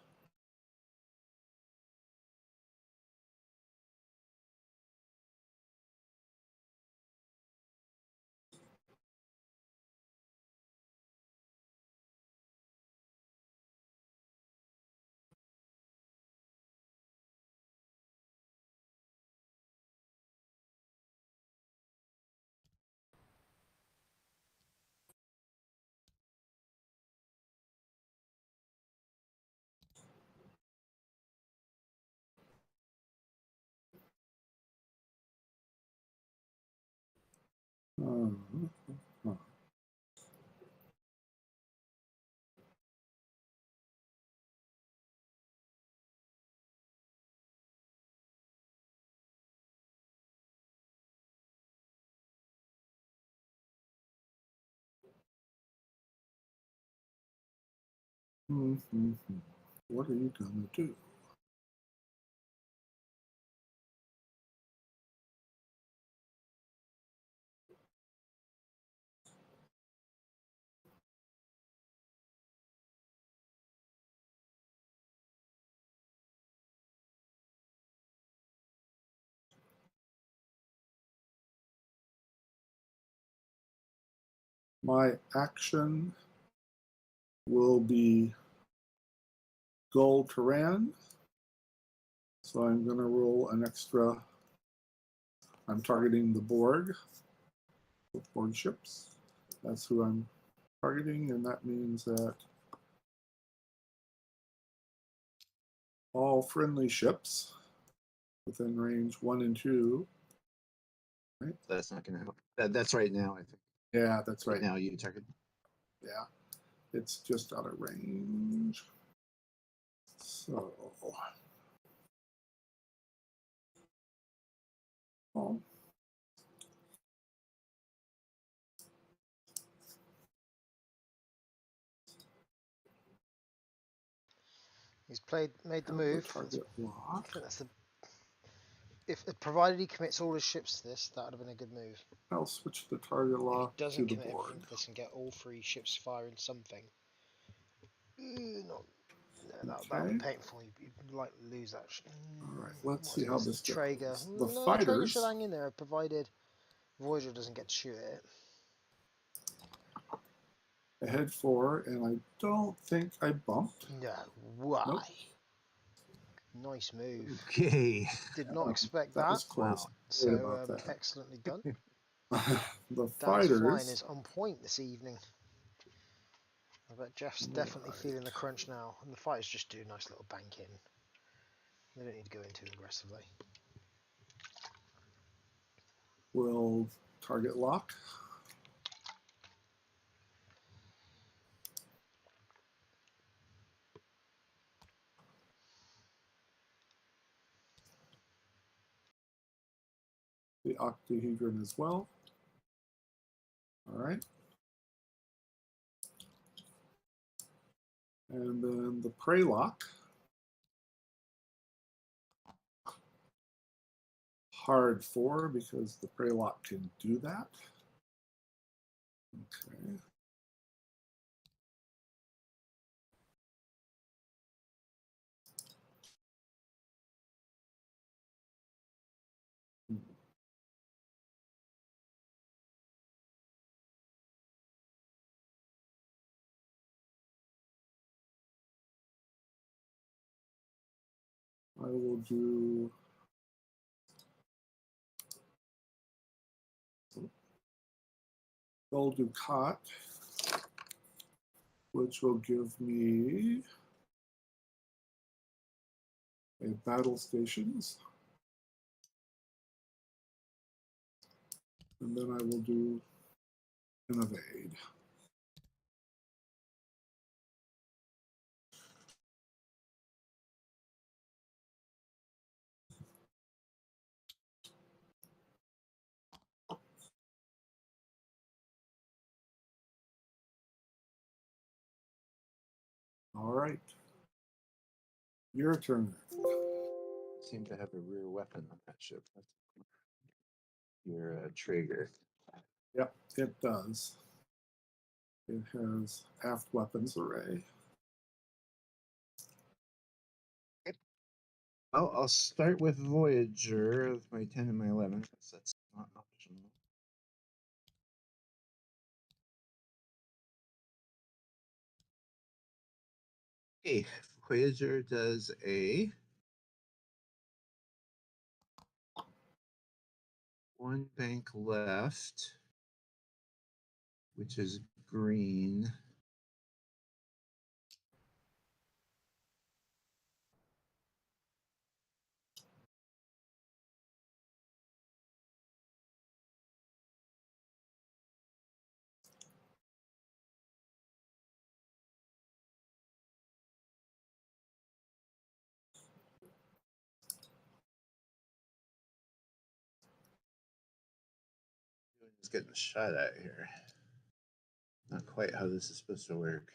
What are you going to do? My action will be gold Terran. So I'm going to roll an extra. I'm targeting the Borg, with Borg ships. That's who I'm targeting, and that means that all friendly ships within range 1 and 2. Right? That's not going to help. That's right now, I think. Yeah, that's right. Now you target. Yeah, it's just out of range. So, oh. He's made the Have move. target I lock. think that's the. If provided he commits all his ships to this, that would have been a good move. I'll switch the target If he lock to doesn't the commit everything Borg. to this and get all 3 ships firing something, no, that would be Okay. painful. You'd like lose that. All right, let's see how this Traeger. goes. The No, Traeger should fighters. hang in there, provided Voyager doesn't get to shoot it. Ahead 4, and I don't think I bumped. No, why? Nope. Nice move. Okay. Did not expect That that. was close. Wow. Sorry So about that. excellently done. The Dan's flying fighters. is on point this evening. I bet Jeff's definitely feeling the crunch now, and the fighters just do a nice little bank in. They don't need to go in too aggressively. Will target lock. The octahedron as well. All right. And then the prey lock. Hard 4 because the prey lock can do that. Okay. I will do gold Ducat, which will give me a battle stations. And then I will do an evade. All right. Your turn. Seem to have a rear weapon on that ship. Your Traeger. Yep, it does. It has aft weapons array. Well, I'll start with Voyager of my 10 and my 11, because that's not optional. Okay, Voyager does a 1 bank left, which is green. It's getting shot at here. Not quite how this is supposed to work.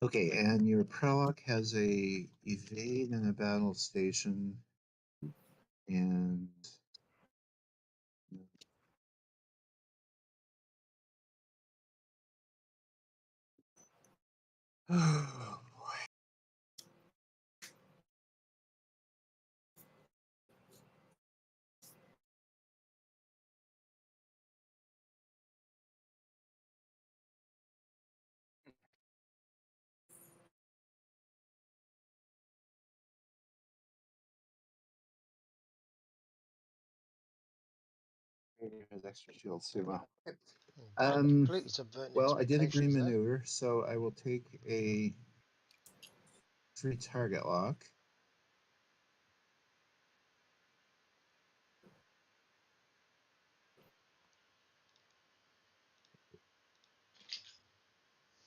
Okay, and your prologue has a evade and a battle station, and oh boy. It has extra shields too. Well, Completely subverting well, I did agree expectations there. maneuver, so I will take a free target lock.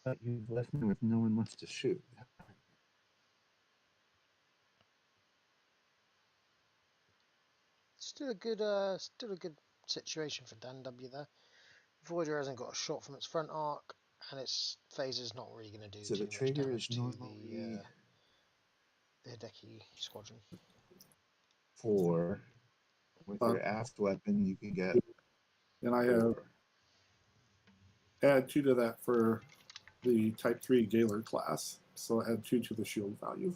But you've left me with no one left to shoot. Still a good situation for Dan W there. Voyager hasn't got a shot from its front arc, and its phaser's not really going to do So the too much trigger damage is to normally the Hideki squadron. 4. With your aft weapon, you can get. And I have add 2 to that for the Type 3 Gaylor class. So add 2 to the shield value.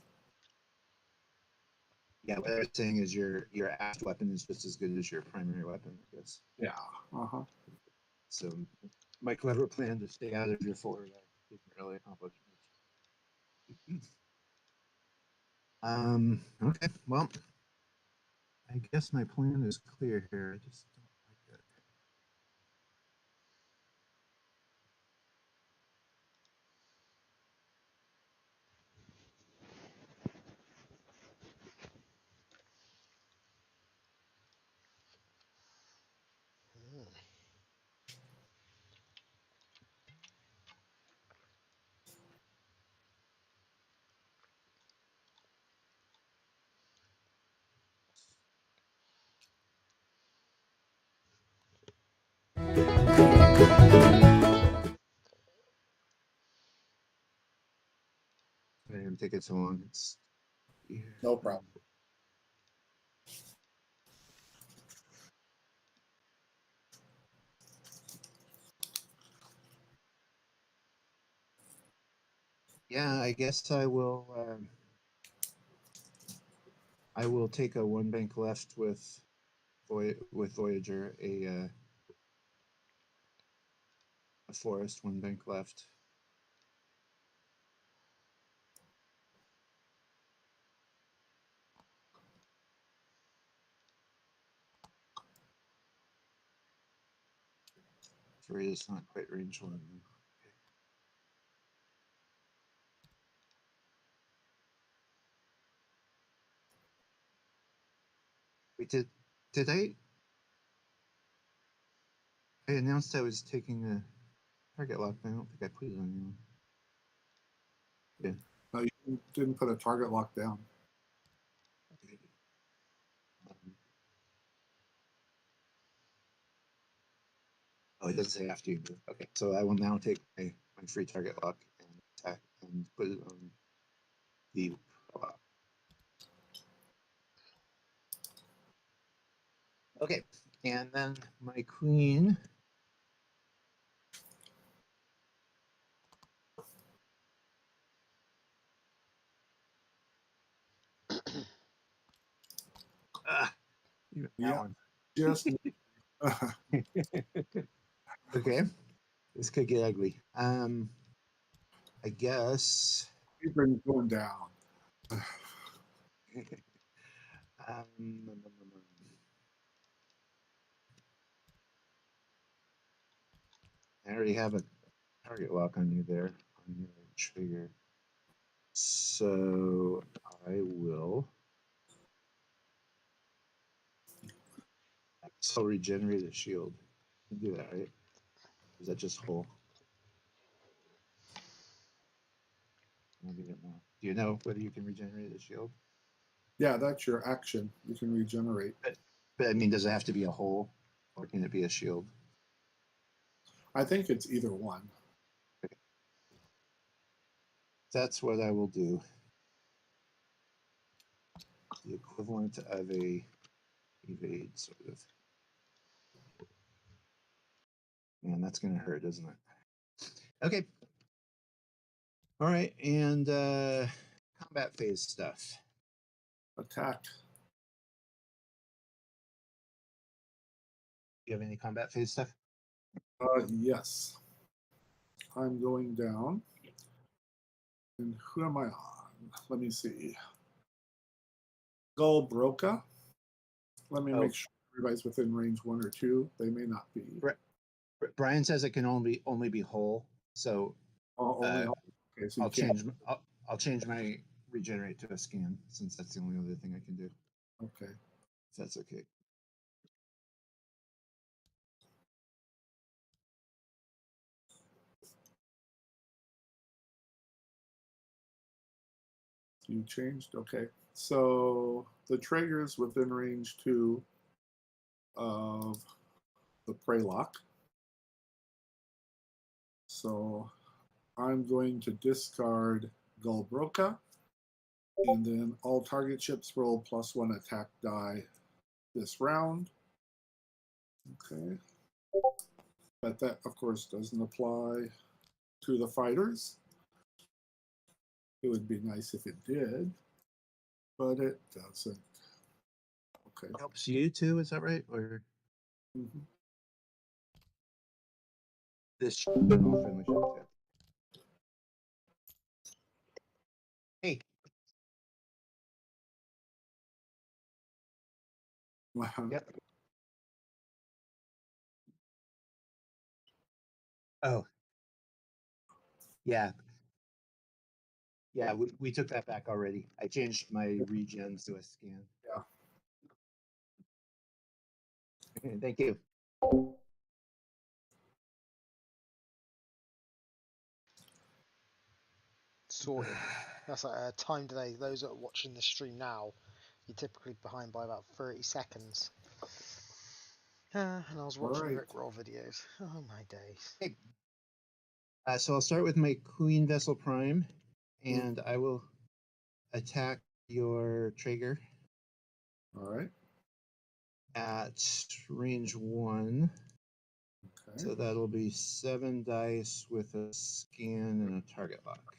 Yeah, what I was saying is your aft weapon is just as good as your primary weapon, I guess. Yeah. Uh-huh. So my clever plan to stay out of your forward didn't really accomplish much. Okay, well, I guess my plan is clear here. I just don't like it. I didn't take it so long. It's No problem. Yeah, I guess I will. I will take a one bank left with Voyager, a forest one bank left. Afraid it's not quite range one. Okay. Wait, did I announced I was taking a target lock, but I don't think I put it on anyone. Yeah. No, you didn't put a target lock down. Oh, it doesn't say after you move. Okay, so I will now take my free target lock and attack and put it on the lock. Okay, and then my queen. Even that Yeah. one. Just Okay, this could get ugly. I guess. you've been going down. I already have a target lock on you there on your trigger. So I will. So regenerate a shield. You can do that, right? Is that just whole? Maybe you don't know. Do you know whether you can regenerate a shield? Yeah, that's your action. You can regenerate. But I mean, does it have to be a whole? Or can it be a shield? I think it's either one. That's what I will do. The equivalent of a evade, sort of. Man, that's going to hurt, isn't it? Okay. All right, and combat phase stuff. Attack. Do you have any combat phase stuff? Yes. I'm going down. And who am I on? Let me see. Golbroka. Let me make sure everybody's within range 1 or 2. They may not be. Brian says it can only be whole, so Only whole. Okay, so I'll change my regenerate to a scan, since that's the only other thing I can do. Okay. If that's okay. You changed? Okay. So the trigger is within range 2 of the prey lock. So I'm going to discard Golbroka, and then all target ships roll +1 attack die this round. Okay. But that, of course, doesn't apply to the fighters. It would be nice if it did, but it doesn't. Okay. It helps you too, is that right? Or this should be all friendly ships, yeah. Hey. Wow. Yep. Oh. Yeah. Yeah, we took that back already. I changed my regens to a scan. Yeah. Thank you. Sorted. That's like a time delay. Those that are watching the stream now, you're typically behind by about 30 seconds. And I was watching Rick Roll videos. Oh my days. Hey. So I'll start with my Queen Vessel Prime, and I will attack your Traeger. All right. At range 1. Okay. So that'll be 7 dice with a scan and a target lock.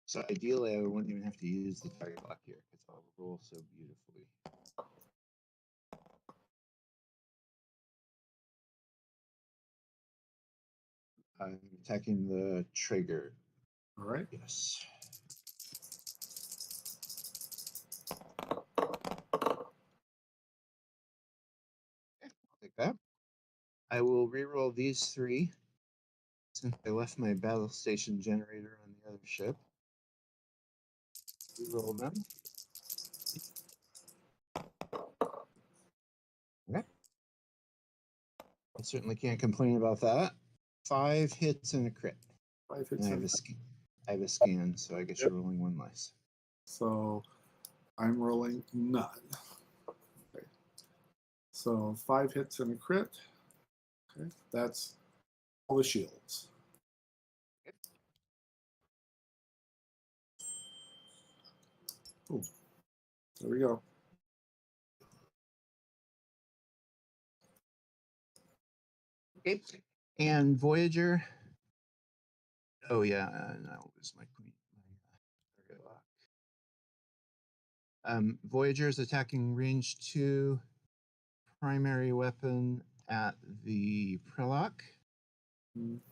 So ideally, I wouldn't even have to use the target lock here because I'll roll so beautifully. I'm attacking the Traeger. All right. Yes. Okay, I'll take that. I will reroll these 3 since I left my battle station generator on the other ship. Reroll them. Okay. I certainly can't complain about that. 5 hits and a crit. 5 hits. And I have a scan, so I guess you're rolling 1 less. So I'm rolling none. Okay. So 5 hits and a crit. Okay. That's all the shields. Ooh. There we go. Okay. And Voyager. Oh yeah, and I'll lose my queen. My target lock. Voyager is attacking range 2, primary weapon at the Prelock.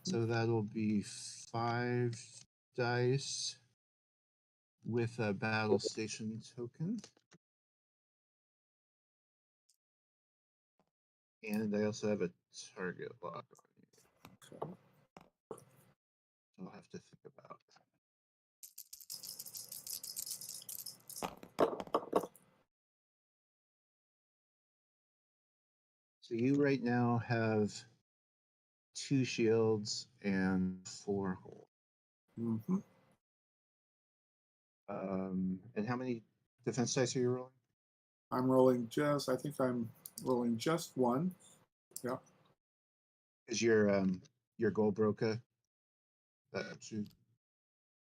So that'll be 5 dice with a battle station token. And I also have a target lock on you. Okay. I'll have to think about that. So you right now have 2 shields and 4 holes. Mm-hmm. And how many defense dice are you rolling? I think I'm rolling just one. Yeah. Is your gold broker?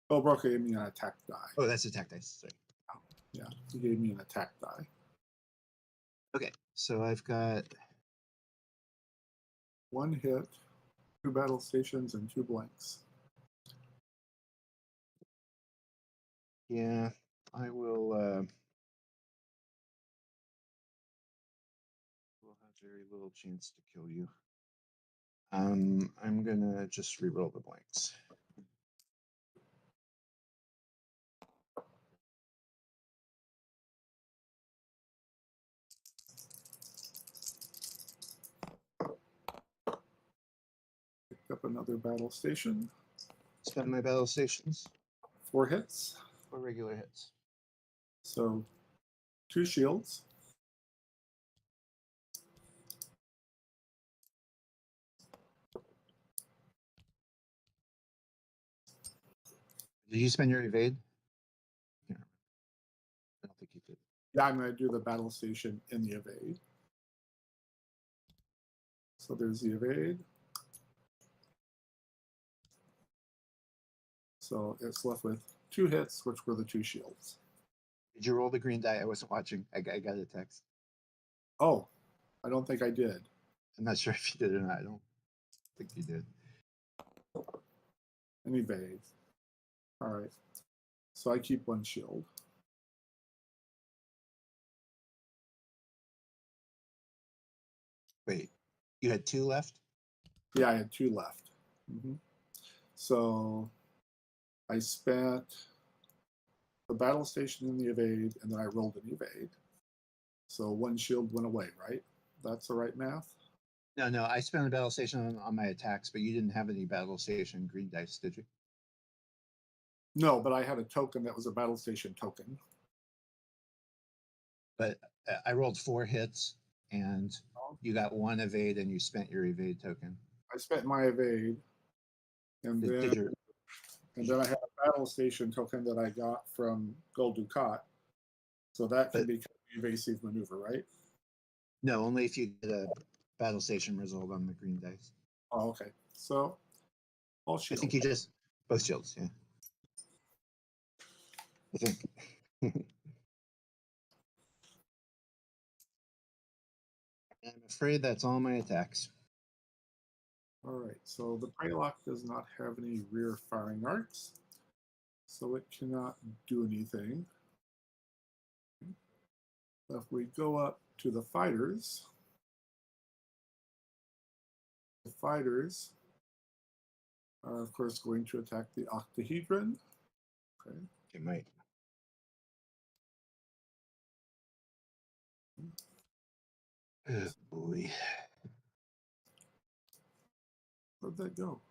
Oh, Brock gave me an attack die. Oh, that's attack dice. Sorry. Yeah, he gave me an attack die. Okay, so I've got 1 hit, 2 battle stations, and 2 blanks. Yeah, I will. We'll have very little chance to kill you. I'm gonna just re-roll the blanks. Picked up another battle station. Spend my battle stations. 4 hits. 4 regular hits. So 2 shields. Did you spend your evade? Yeah. I don't think you did. Yeah, I'm going to do the battle station in the evade. So there's the evade. So it's left with 2 hits, which were the 2 shields. Did you roll the green die? I wasn't watching. I got a text. Oh, I don't think I did. I'm not sure if you did or not. I don't think you did. An evade. All right. So I keep 1 shield. Wait, you had 2 left? Yeah, I had 2 left. Mm-hmm. So I spent the battle station in the evade, and then I rolled an evade. So 1 shield went away, right? That's the right math? No, I spent a battle station on my attacks, but you didn't have any battle station green dice, did you? No, but I had a token that was a battle station token. But I rolled 4 hits, and you got 1 evade, and you spent your evade token. I spent my evade, and then I had a battle station token that I got from Gold Ducat. So that can become evasive maneuver, right? No, only if you get a battle station result on the green dice. Oh, okay. So all shields. I think you just both shields, yeah. I think. I'm afraid that's all my attacks. All right, so the Preylock does not have any rear firing arcs, so it cannot do anything. If we go up to the fighters are, of course, going to attack the octahedron. Okay. It might. Oh, boy. Where'd that go?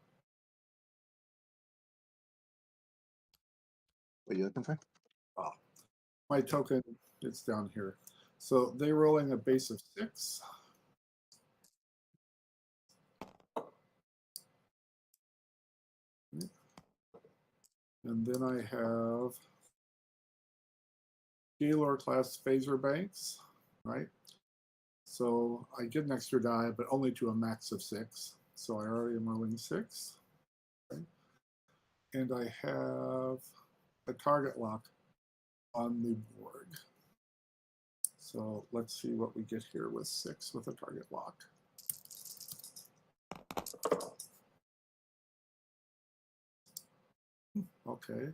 What are you looking for? Oh, my token, it's down here. So they're rolling a base of 6. And then I have Gaylor class phaser banks, right? So I get an extra die, but only to a max of 6. So I already am rolling 6. Okay. And I have a target lock on the board. So let's see what we get here with 6 with a target lock. Okay.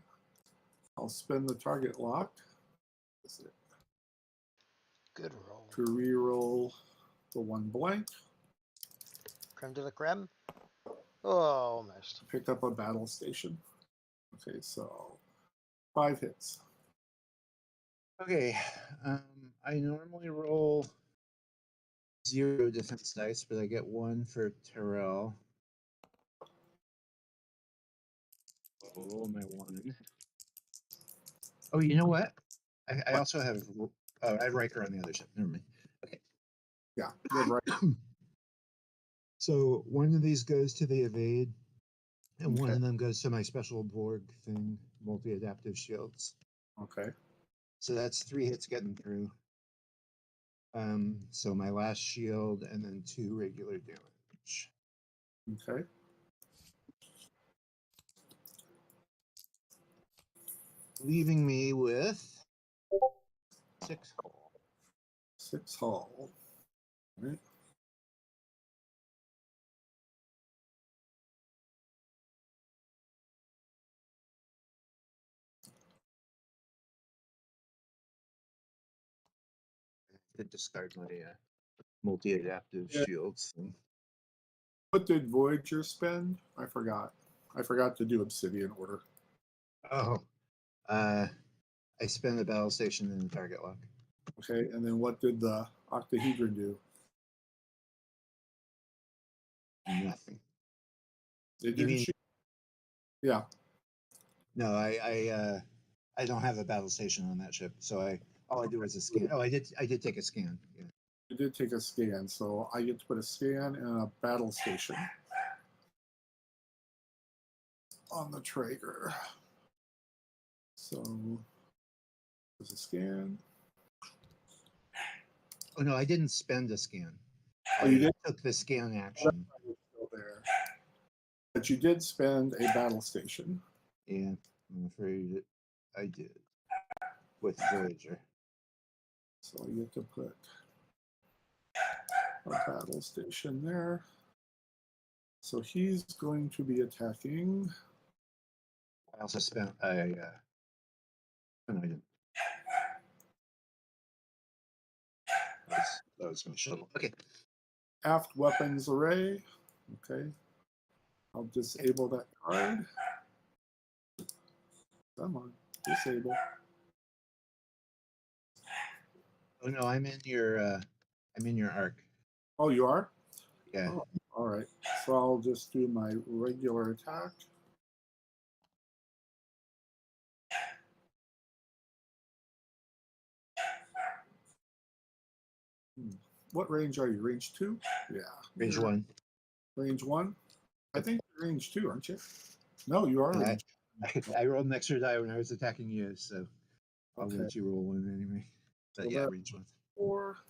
I'll spend the target lock. That's it. Good roll. To re-roll the 1 blank. Creme de la creme. Oh, almost. Pick up a battle station. Okay, so 5 hits. Okay, I normally roll 0 defense dice, but I get 1 for Terrell. I'll roll my 1. Oh, you know what? I also have. Oh, I have Riker on the other side. Never mind. Okay. Yeah, good, right. So one of these goes to the evade, and one Okay. of them goes to my special Borg thing, multi-adaptive shields. Okay. So that's 3 hits getting through. So my last shield and then 2 regular damage. Okay. Leaving me with 6 hull. 6 hull. Right. I did discard my multi-adaptive Yeah. shields. What did Voyager spend? I forgot. I forgot to do Obsidian order. Oh, I spent a battle station in the target lock. Okay, and then what did the Octahedron do? Nothing. They didn't mean- shoot. Yeah. No, I don't have a battle station on that ship, so all I do is a scan. Oh, I did take a scan. Yeah. It did take a scan, so I get to put a scan and a battle station on the Traeger. So there's a scan. Oh no, I didn't spend a scan. Oh, you I did? took the scan action. Still there. But you did spend a battle station. Yeah, I'm afraid I did with Voyager. So I get to put a battle station there. So he's going to be attacking. I also spent no, I didn't. That was my shuttle. Okay. Aft weapons array. Okay. I'll disable that card. Come on, disable. Oh no, I'm in your arc. Oh, you are? Yeah. Oh, all right. So I'll just do my regular attack. What range are you? Range 2? Yeah. Range you're 1. Range 1? I think you're range 2, aren't you? No, you are range. I rolled an extra die when I was attacking you, so I'll Okay. let you roll one anyway. But So yeah, that- range 1. 4.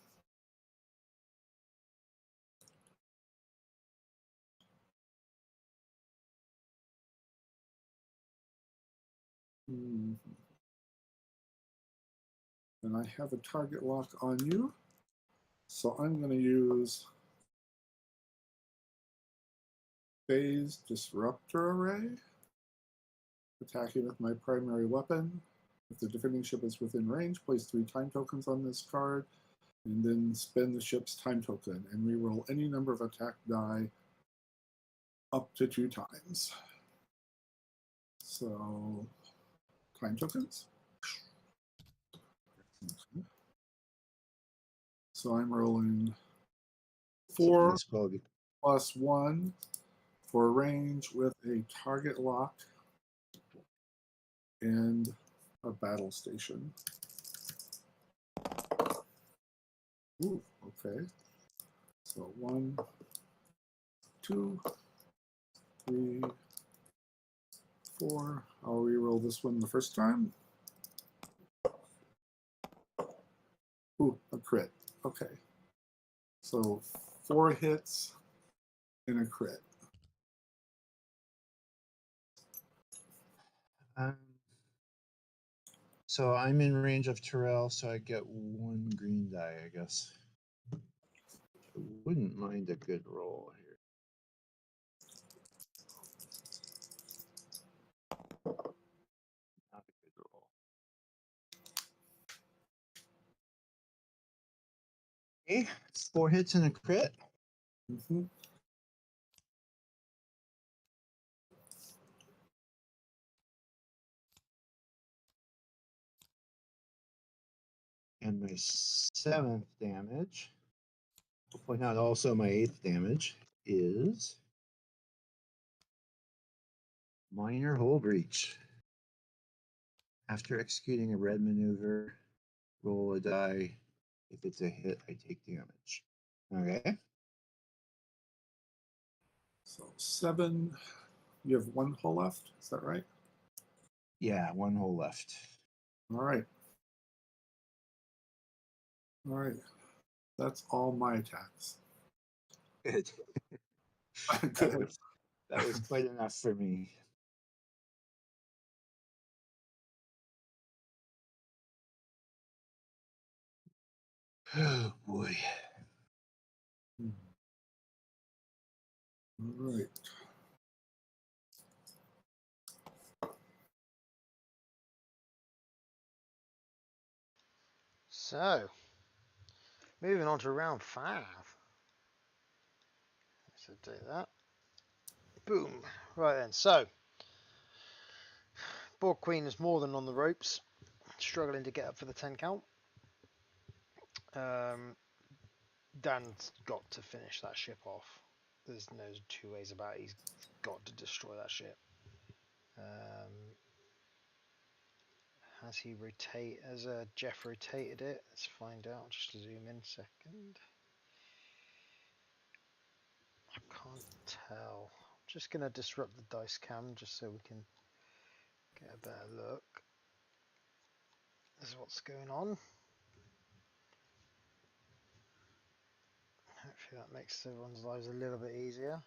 And I have a target lock on you. So I'm going to use Phase Disruptor Array. Attacking with my primary weapon. If the defending ship is within range, place 3 time tokens on this card, and then spend the ship's time token and reroll any number of attack die up to 2 times. So, time tokens. So I'm rolling 4 plus 1 for range with a target lock and a battle station. Ooh, okay. So 1, 2, 3, 4. I'll reroll this one the first time. Ooh, a crit. Okay. So 4 hits and a crit. So I'm in range of Terrell, so I get 1 green die, I guess. I wouldn't mind a good roll here. Not a good roll. Okay, 4 hits and a crit. Mm-hmm. And my 7th damage, I'll point out also my 8th damage, is minor hull breach. After executing a red maneuver, roll a die. If it's a hit, I take damage. Okay. So 7. You have 1 hull left. Is that right? Yeah, 1 hole left. All right. All right. That's all my attacks. Good. Good. That was quite enough for me. Oh boy. All right. So, moving on to round 5. So do that. Boom. Right then. So, Borg Queen is more than on the ropes, struggling to get up for the 10 count. Dan's got to finish that ship off. There's no two ways about it. He's got to destroy that ship. Has he Jeff rotated it? Let's find out. Just zoom in a second. I can't tell. I'm just going to disrupt the dice cam just so we can get a better look. This is what's going on. Hopefully that makes everyone's lives a little bit easier.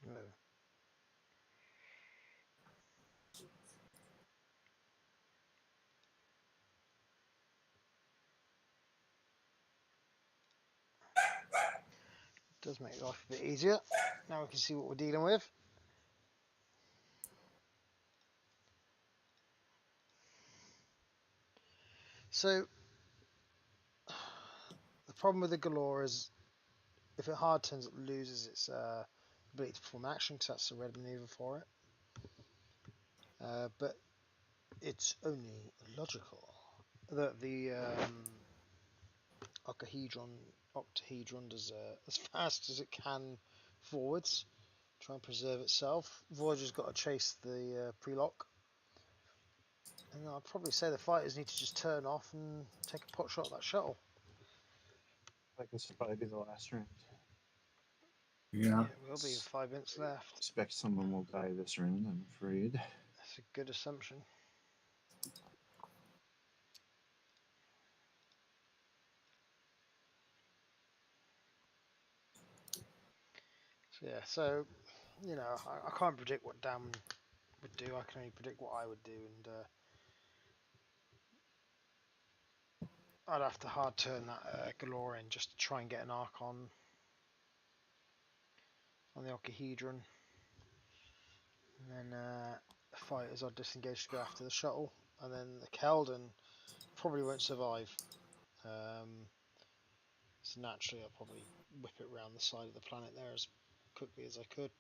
No. Does make life a bit easier. Now we can see what we're dealing with. So the problem with the Galore is if it hard turns, it loses its ability to perform action because that's the red maneuver for it. But it's only logical that the octahedron does as fast as it can forwards, try and preserve itself. Voyager's got to chase the pre-lock. And I'd probably say the fighters need to just turn off and take a pot shot at that shuttle. I guess it'll probably be the last round. Yeah. It will be 5 minutes left. I expect someone will die this round, I'm afraid. That's a good assumption. So yeah, so you know, I can't predict what Dan would do. I can only predict what I would do, and I'd have to hard turn that Galore in just to try and get an arc on the octahedron. And then the fighters are disengaged to go after the shuttle, and then the Keldon probably won't survive. So naturally, I'll probably whip it around the side of the planet there as quickly as I could.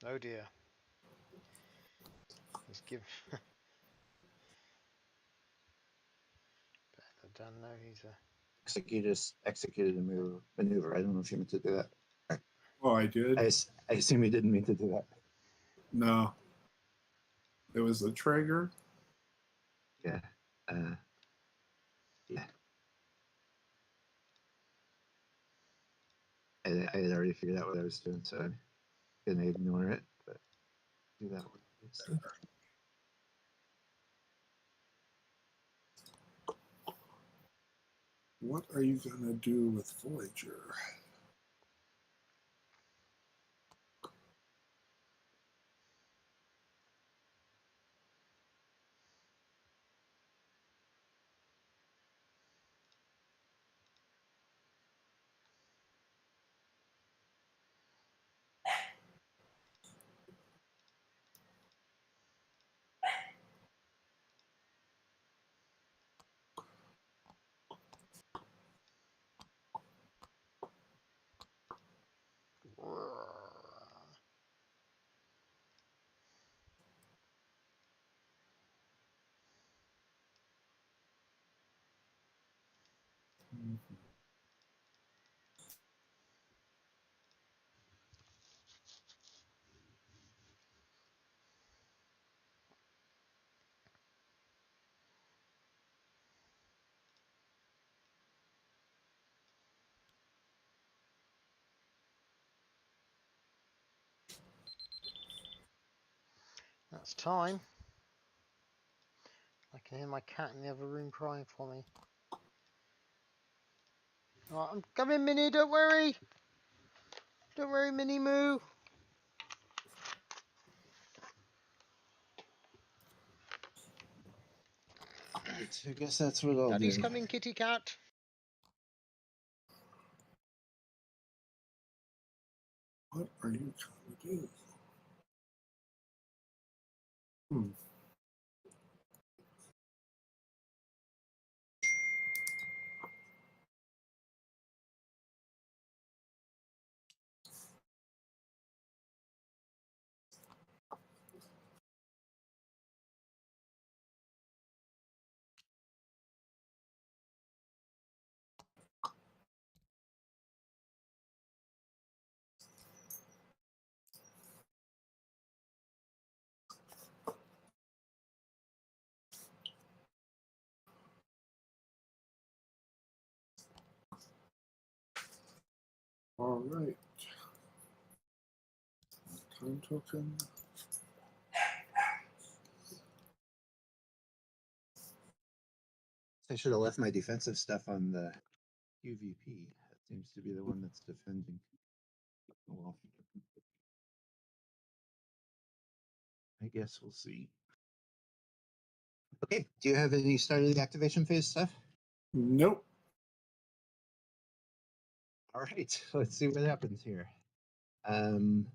Oh dear. Let's give Dan know he's a. Looks like you just executed a maneuver. I don't know if you meant to do that. Oh, I did? I assume you didn't mean to do that. No. It was a trigger. Yeah. Yeah. I had already figured out what I was doing, so I'm gonna ignore it, but do that one. What are you going to do with Voyager? That's time. I can hear my cat in the other room crying for me. Right, I'm coming, Minnie, don't worry. Don't worry, Minnie Moo. Right, I guess that's what I'll Daddy's do. coming, kitty cat. What are you trying to do? All right. Time token. I should have left my defensive stuff on the UVP. That seems to be the one that's defending. Oh, well, I guess we'll see. Okay, do you have any start of the activation phase stuff? Nope. All right, let's see what happens here. I'm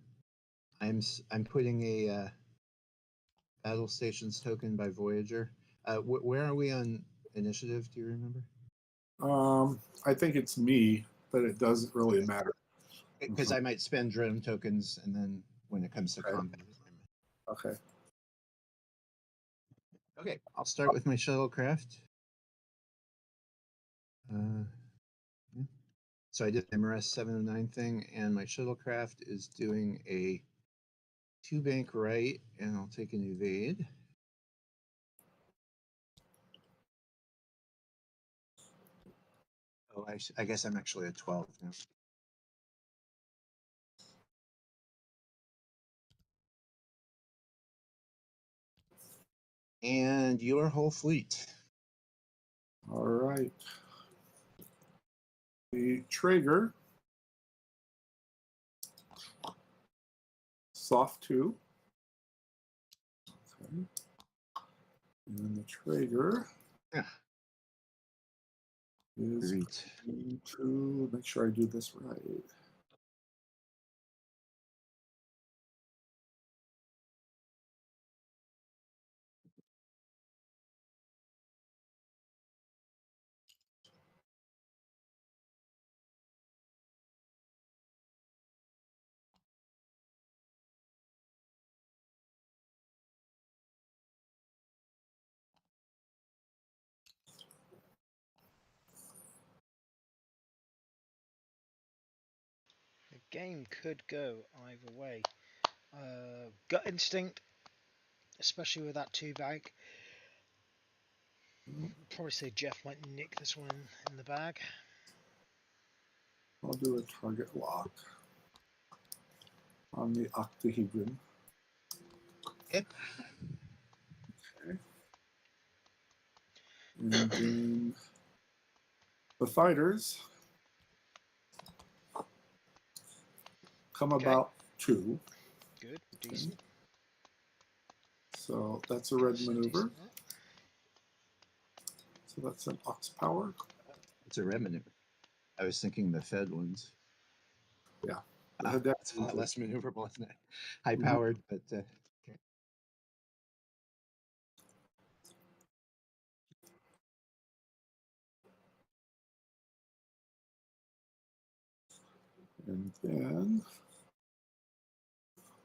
putting a battle stations token by Voyager. Where are we on initiative? Do you remember? I think it's me, but it doesn't really matter. Because I might spend drone tokens, and then when it comes to combat. Okay. Okay, I'll start with my shuttlecraft. Yeah. So I did the MRS 709 thing, and my shuttlecraft is doing a 2-bank right, and I'll take an evade. Oh, I guess I'm actually at 12 now. And your whole fleet. All right. The Traeger. Soft 2. Okay. And then the Traeger Yeah. is Great. going to make sure I do this right. The game could go either way. Gut instinct, especially with that 2-bag. Probably say Jeff might nick this one in the bag. I'll do a target lock on the octahedron. Yep. Okay. And then the fighters come about 2. Good, decent. So that's a red maneuver. Decent. So that's an ox power. It's a red maneuver. I was thinking the Fed ones. Yeah. That's a lot less maneuverable, isn't it? High powered, but okay. And then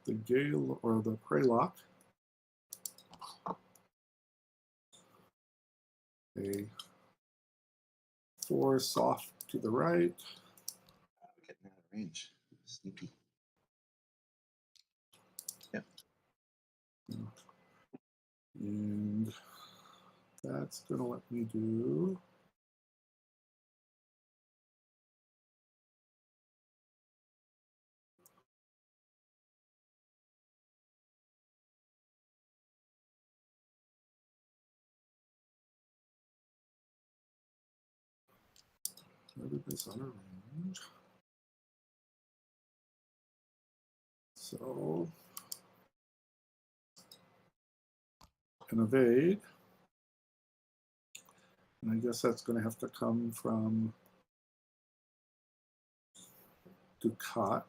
the Gale or the Preylock. A force off to the right. Getting out of range. Sneaky. Yep. And that's going to let me do this other range. So, and evade. And I guess that's going to have to come from Ducat.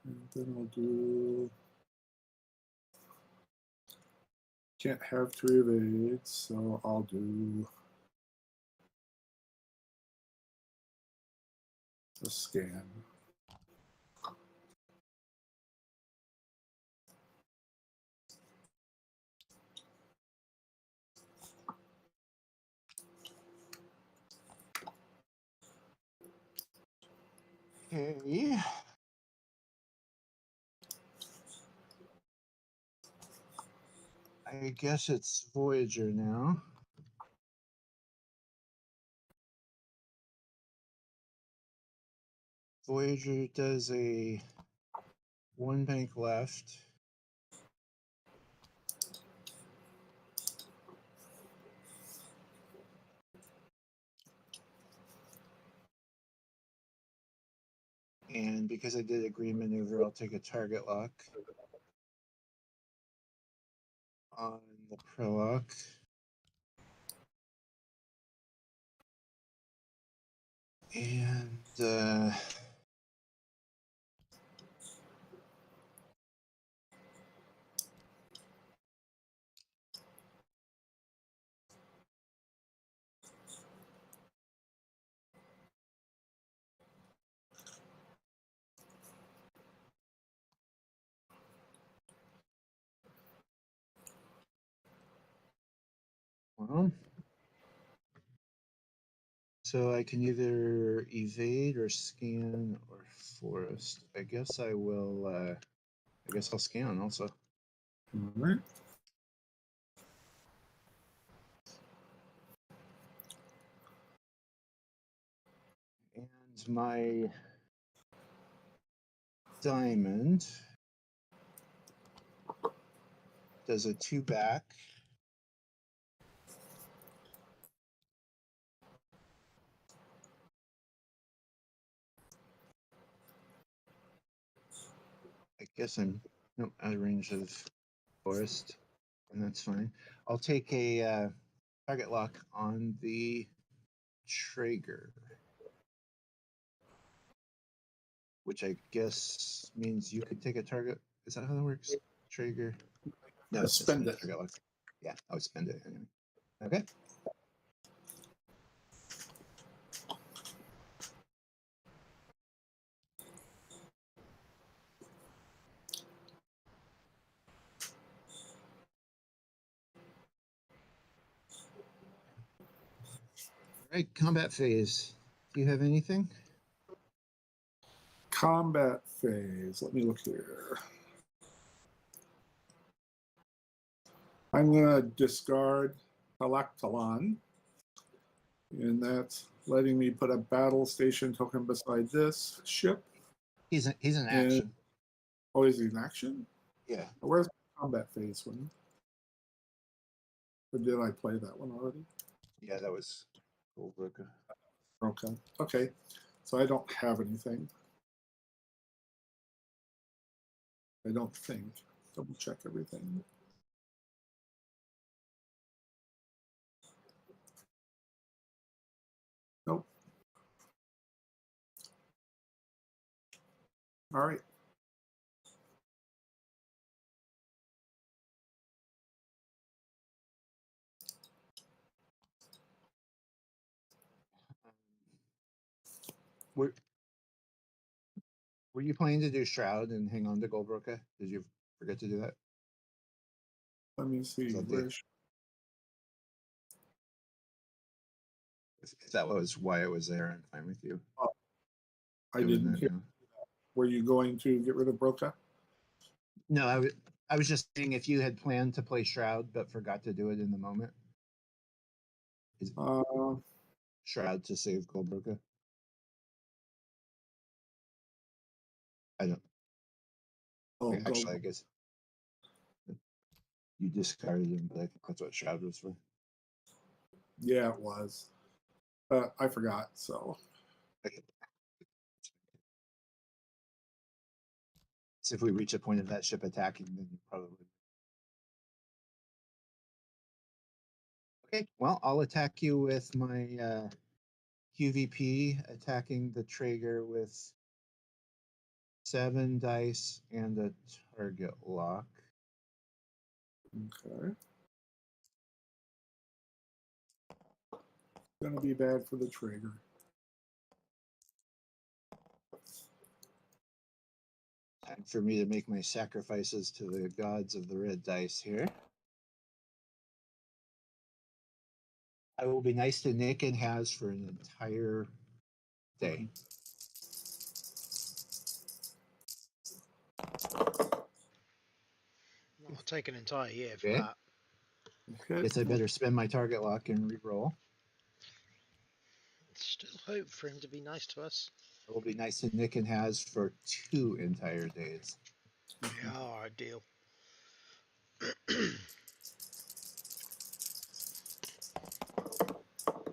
And then I'll do, can't have 3 evades, so I'll do a scan. Okay. I guess it's Voyager now. Voyager does a 1 bank left. And because I did a green maneuver, I'll take a target lock on the Prolock. And well, so I can either evade or scan or forest. I guess I will. I guess I'll scan also. All right. And my diamond does a 2 back. I guess I'm out of range of forest, and that's fine. I'll take a target lock on the Traeger, which I guess means you could take a target. Is that how that works? Traeger? No, it's Spend just it. target lock. Yeah, I would spend it anyway. Okay. All right, combat phase. Do you have anything? Combat phase. Let me look here. I'm going to discard Halaktalan, and that's letting me put a battle station token beside this ship. He's an And, action. oh, is he in action? Yeah. Where's the combat phase one? Or did I play that one already? Yeah, that was Goldberger. Okay. Okay. So I don't have anything. I don't think. Double check everything. Nope. All right. Were you planning to do Shroud and hang on to Goldbroker? Did you forget to do that? Let me see. So Where's, if that was why it was there, I'm fine with you. I doing didn't that hear. now. Were you going to get rid of Broca? No, I was just saying if you had planned to play Shroud but forgot to do it in the moment. Is Shroud to save Goldbroca? I don't. Oh, Actually, I guess you discarded him, but I think that's what Shroud was for. yeah, it was. I forgot. So Okay. So if we reach a point of that ship attacking, then you probably. Okay, well, I'll attack you with my QVP, attacking the Traeger with 7 dice and a target lock. okay. Gonna be bad for the Traeger. Time for me to make my sacrifices to the gods of the red dice here. I will be nice to Nick and Has for an entire day. I'll take an entire year for Okay. that. Okay. Guess I better spend my target lock and re-roll. Still hope for him to be nice to us. It will be nice to Nick and Has for 2 entire days. Yeah, ideal.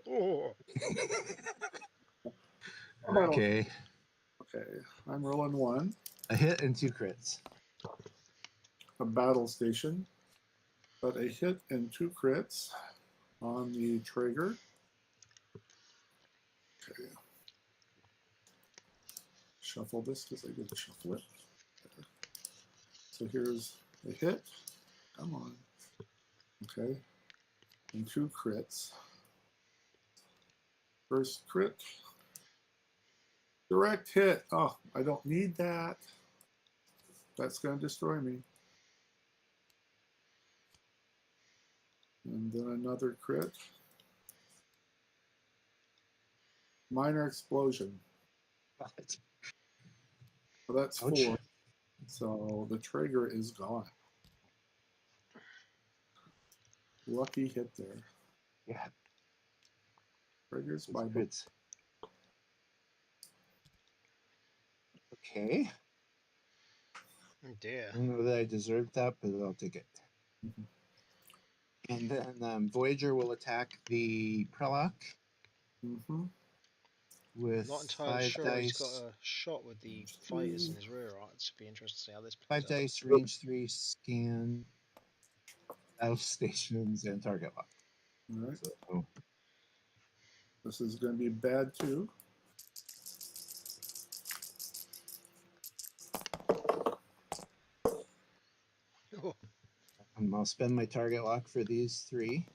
Oh, Okay. Okay. I'm rolling 1. A hit and 2 crits. A battle station, but a hit and 2 crits on the Traeger. Okay. Shuffle this because I didn't shuffle it. Okay. So here's a hit. Come on. Okay. And 2 crits. First crit. Direct hit. Oh, I don't need that. That's going to destroy me. And then another crit. Minor explosion. So that's Ouch. 4. So the Traeger is gone. Lucky hit there. Yeah. Traeger's Those by crits. Okay. dear. I don't know that I deserved that, but I'll take it. Mhm. And then Voyager will attack the Prelock Mhm. with Not entirely 5 sure he's got dice. a shot with the fighters in his rear arcs. It'd be interesting to see how this plays 5 out. dice, range 3, scan, battle stations, and target lock. All right. So This is going to be bad too. Oh, I'll spend my target lock for these 3.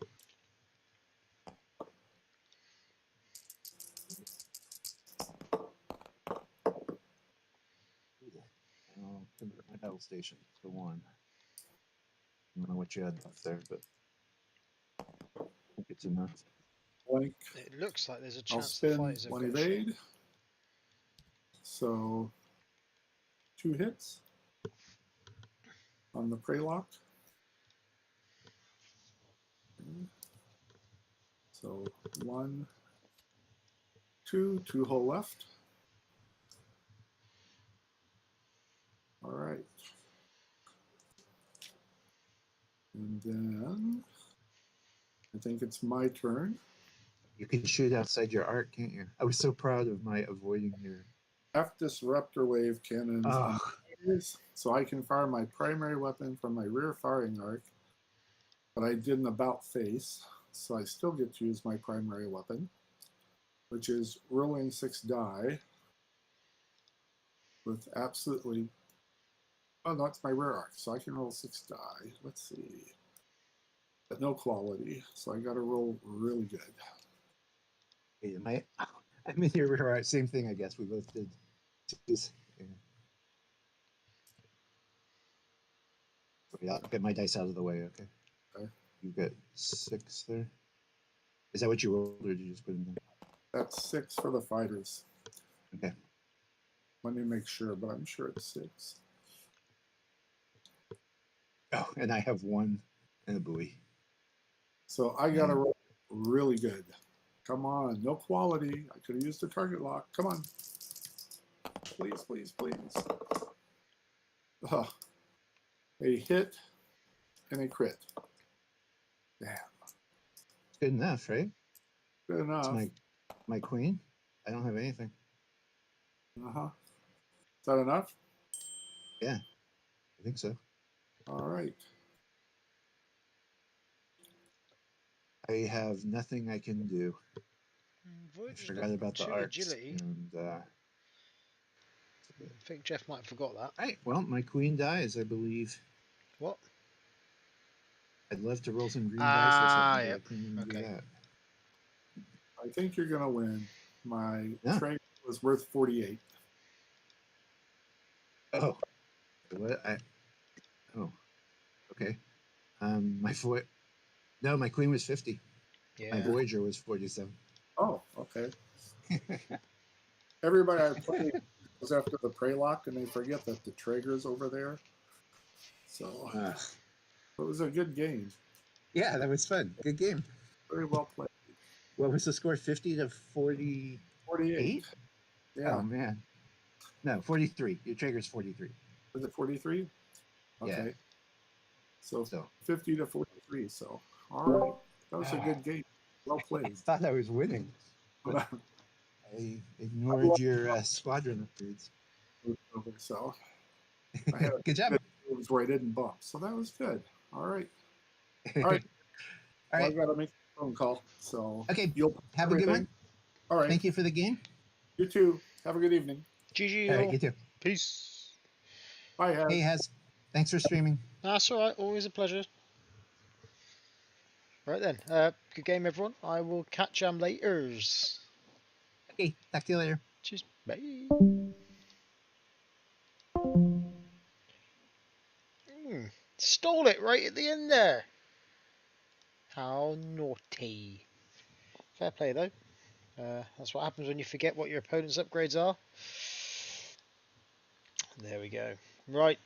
I'll convert my battle station to 1. I don't know what you had left there, but I think it's enough. Blank. it looks like there's a I'll chance the spend fighters have 1 got a shot. evade. So 2 hits on the Prelock. Okay. So 1, 2, 2 hull left. All right. And then I think it's my turn. You can shoot outside your arc, can't you? I was so proud of my avoiding your. Half disruptor wave cannons on Oh, fighters, so I can fire my primary weapon from my rear firing arc, but I did an about face, so I still get to use my primary weapon, which is rolling 6 die with absolutely. Oh, no, it's my rear arc, so I can roll 6 die. Let's see. But no quality, so I got to roll really good. wait, am I? I'm in your rear arc. Same thing, I guess. We both did. Yeah. Wait, I'll get my dice out of the way, okay? Okay. You've got 6 there. Is that what you rolled, or did you just put in there? That's 6 for the fighters. Okay. Let me make sure, but I'm sure it's 6. Oh, and I have 1 and a buoy. So I got to roll really good. Come on, no quality. I could have used a target lock. Come on. Please, please, please. A hit and a crit. Damn. Good enough, right? Good enough. It's my queen. I don't have anything. Uh-huh. Is that enough? Yeah, I think so. All right. I have nothing I can do. I Voyager's forgot got about the 2 arcs. agility. And, I think Jeff might have forgot that. right, well, my queen dies, I believe. What? I'd love to roll some green dice or something, Yep. but I couldn't even do that. I think you're going to win. My Yeah. trade was worth 48. Oh, what? Oh, okay. My queen was 50. Yeah. My Voyager was 47. Oh, okay. Everybody I played was after the prey lock, and they forget that the Traeger's over there. So it was a good game. Yeah, that was fun. Good game. Very well played. What was the score? 50 to 48? 48. Yeah. Oh, man. No, 43. Your Traeger's 43. Was it 43? Okay. Yeah. So So 50 to 43. So, all right. That was a good game. Well I played. thought I was winning, but I ignored your squadron upgrades. So I had Good job. moves where I didn't bump. So that was good. All right. All All right. right. Well, I got to make a phone call. So Okay. you'll Have a good one. All right. Thank you for the game. You too. Have a good evening. GG. All right, you too. Peace. Bye, Haz. Hey, Haz. Thanks for streaming. That's alright, always a pleasure. Right then, good game everyone. I will catch you later. Okay, talk to you later. Cheers, bye. Stole it right at the end there. How naughty. Fair play though. That's what happens when you forget what your opponent's upgrades are. There we go. Right.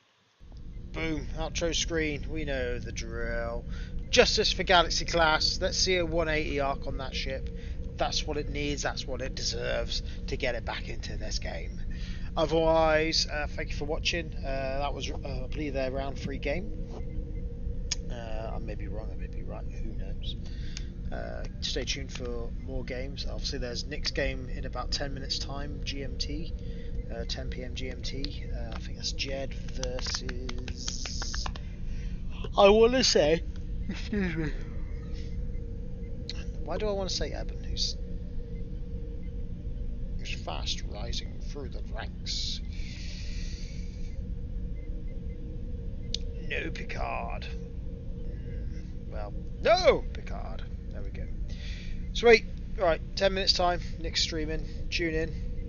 Boom. Outro screen. We know the drill. Justice for Galaxy class. Let's see a 180 arc on that ship. That's what it needs. That's what it deserves to get it back into this game. Otherwise, thank you for watching. That was, I believe, their round 3 game. I may be wrong. I may be right. Who knows? Stay tuned for more games. Obviously, there's Nick's game in about 10 minutes' time, GMT. 10 PM GMT. I think that's Jed versus. I want to say. Excuse me. Why do I want to say Eben? Who's fast rising through the ranks? No, Picard. Well, no, Picard. There we go. Sweet. Right, 10 minutes time. Nick's streaming. Tune in.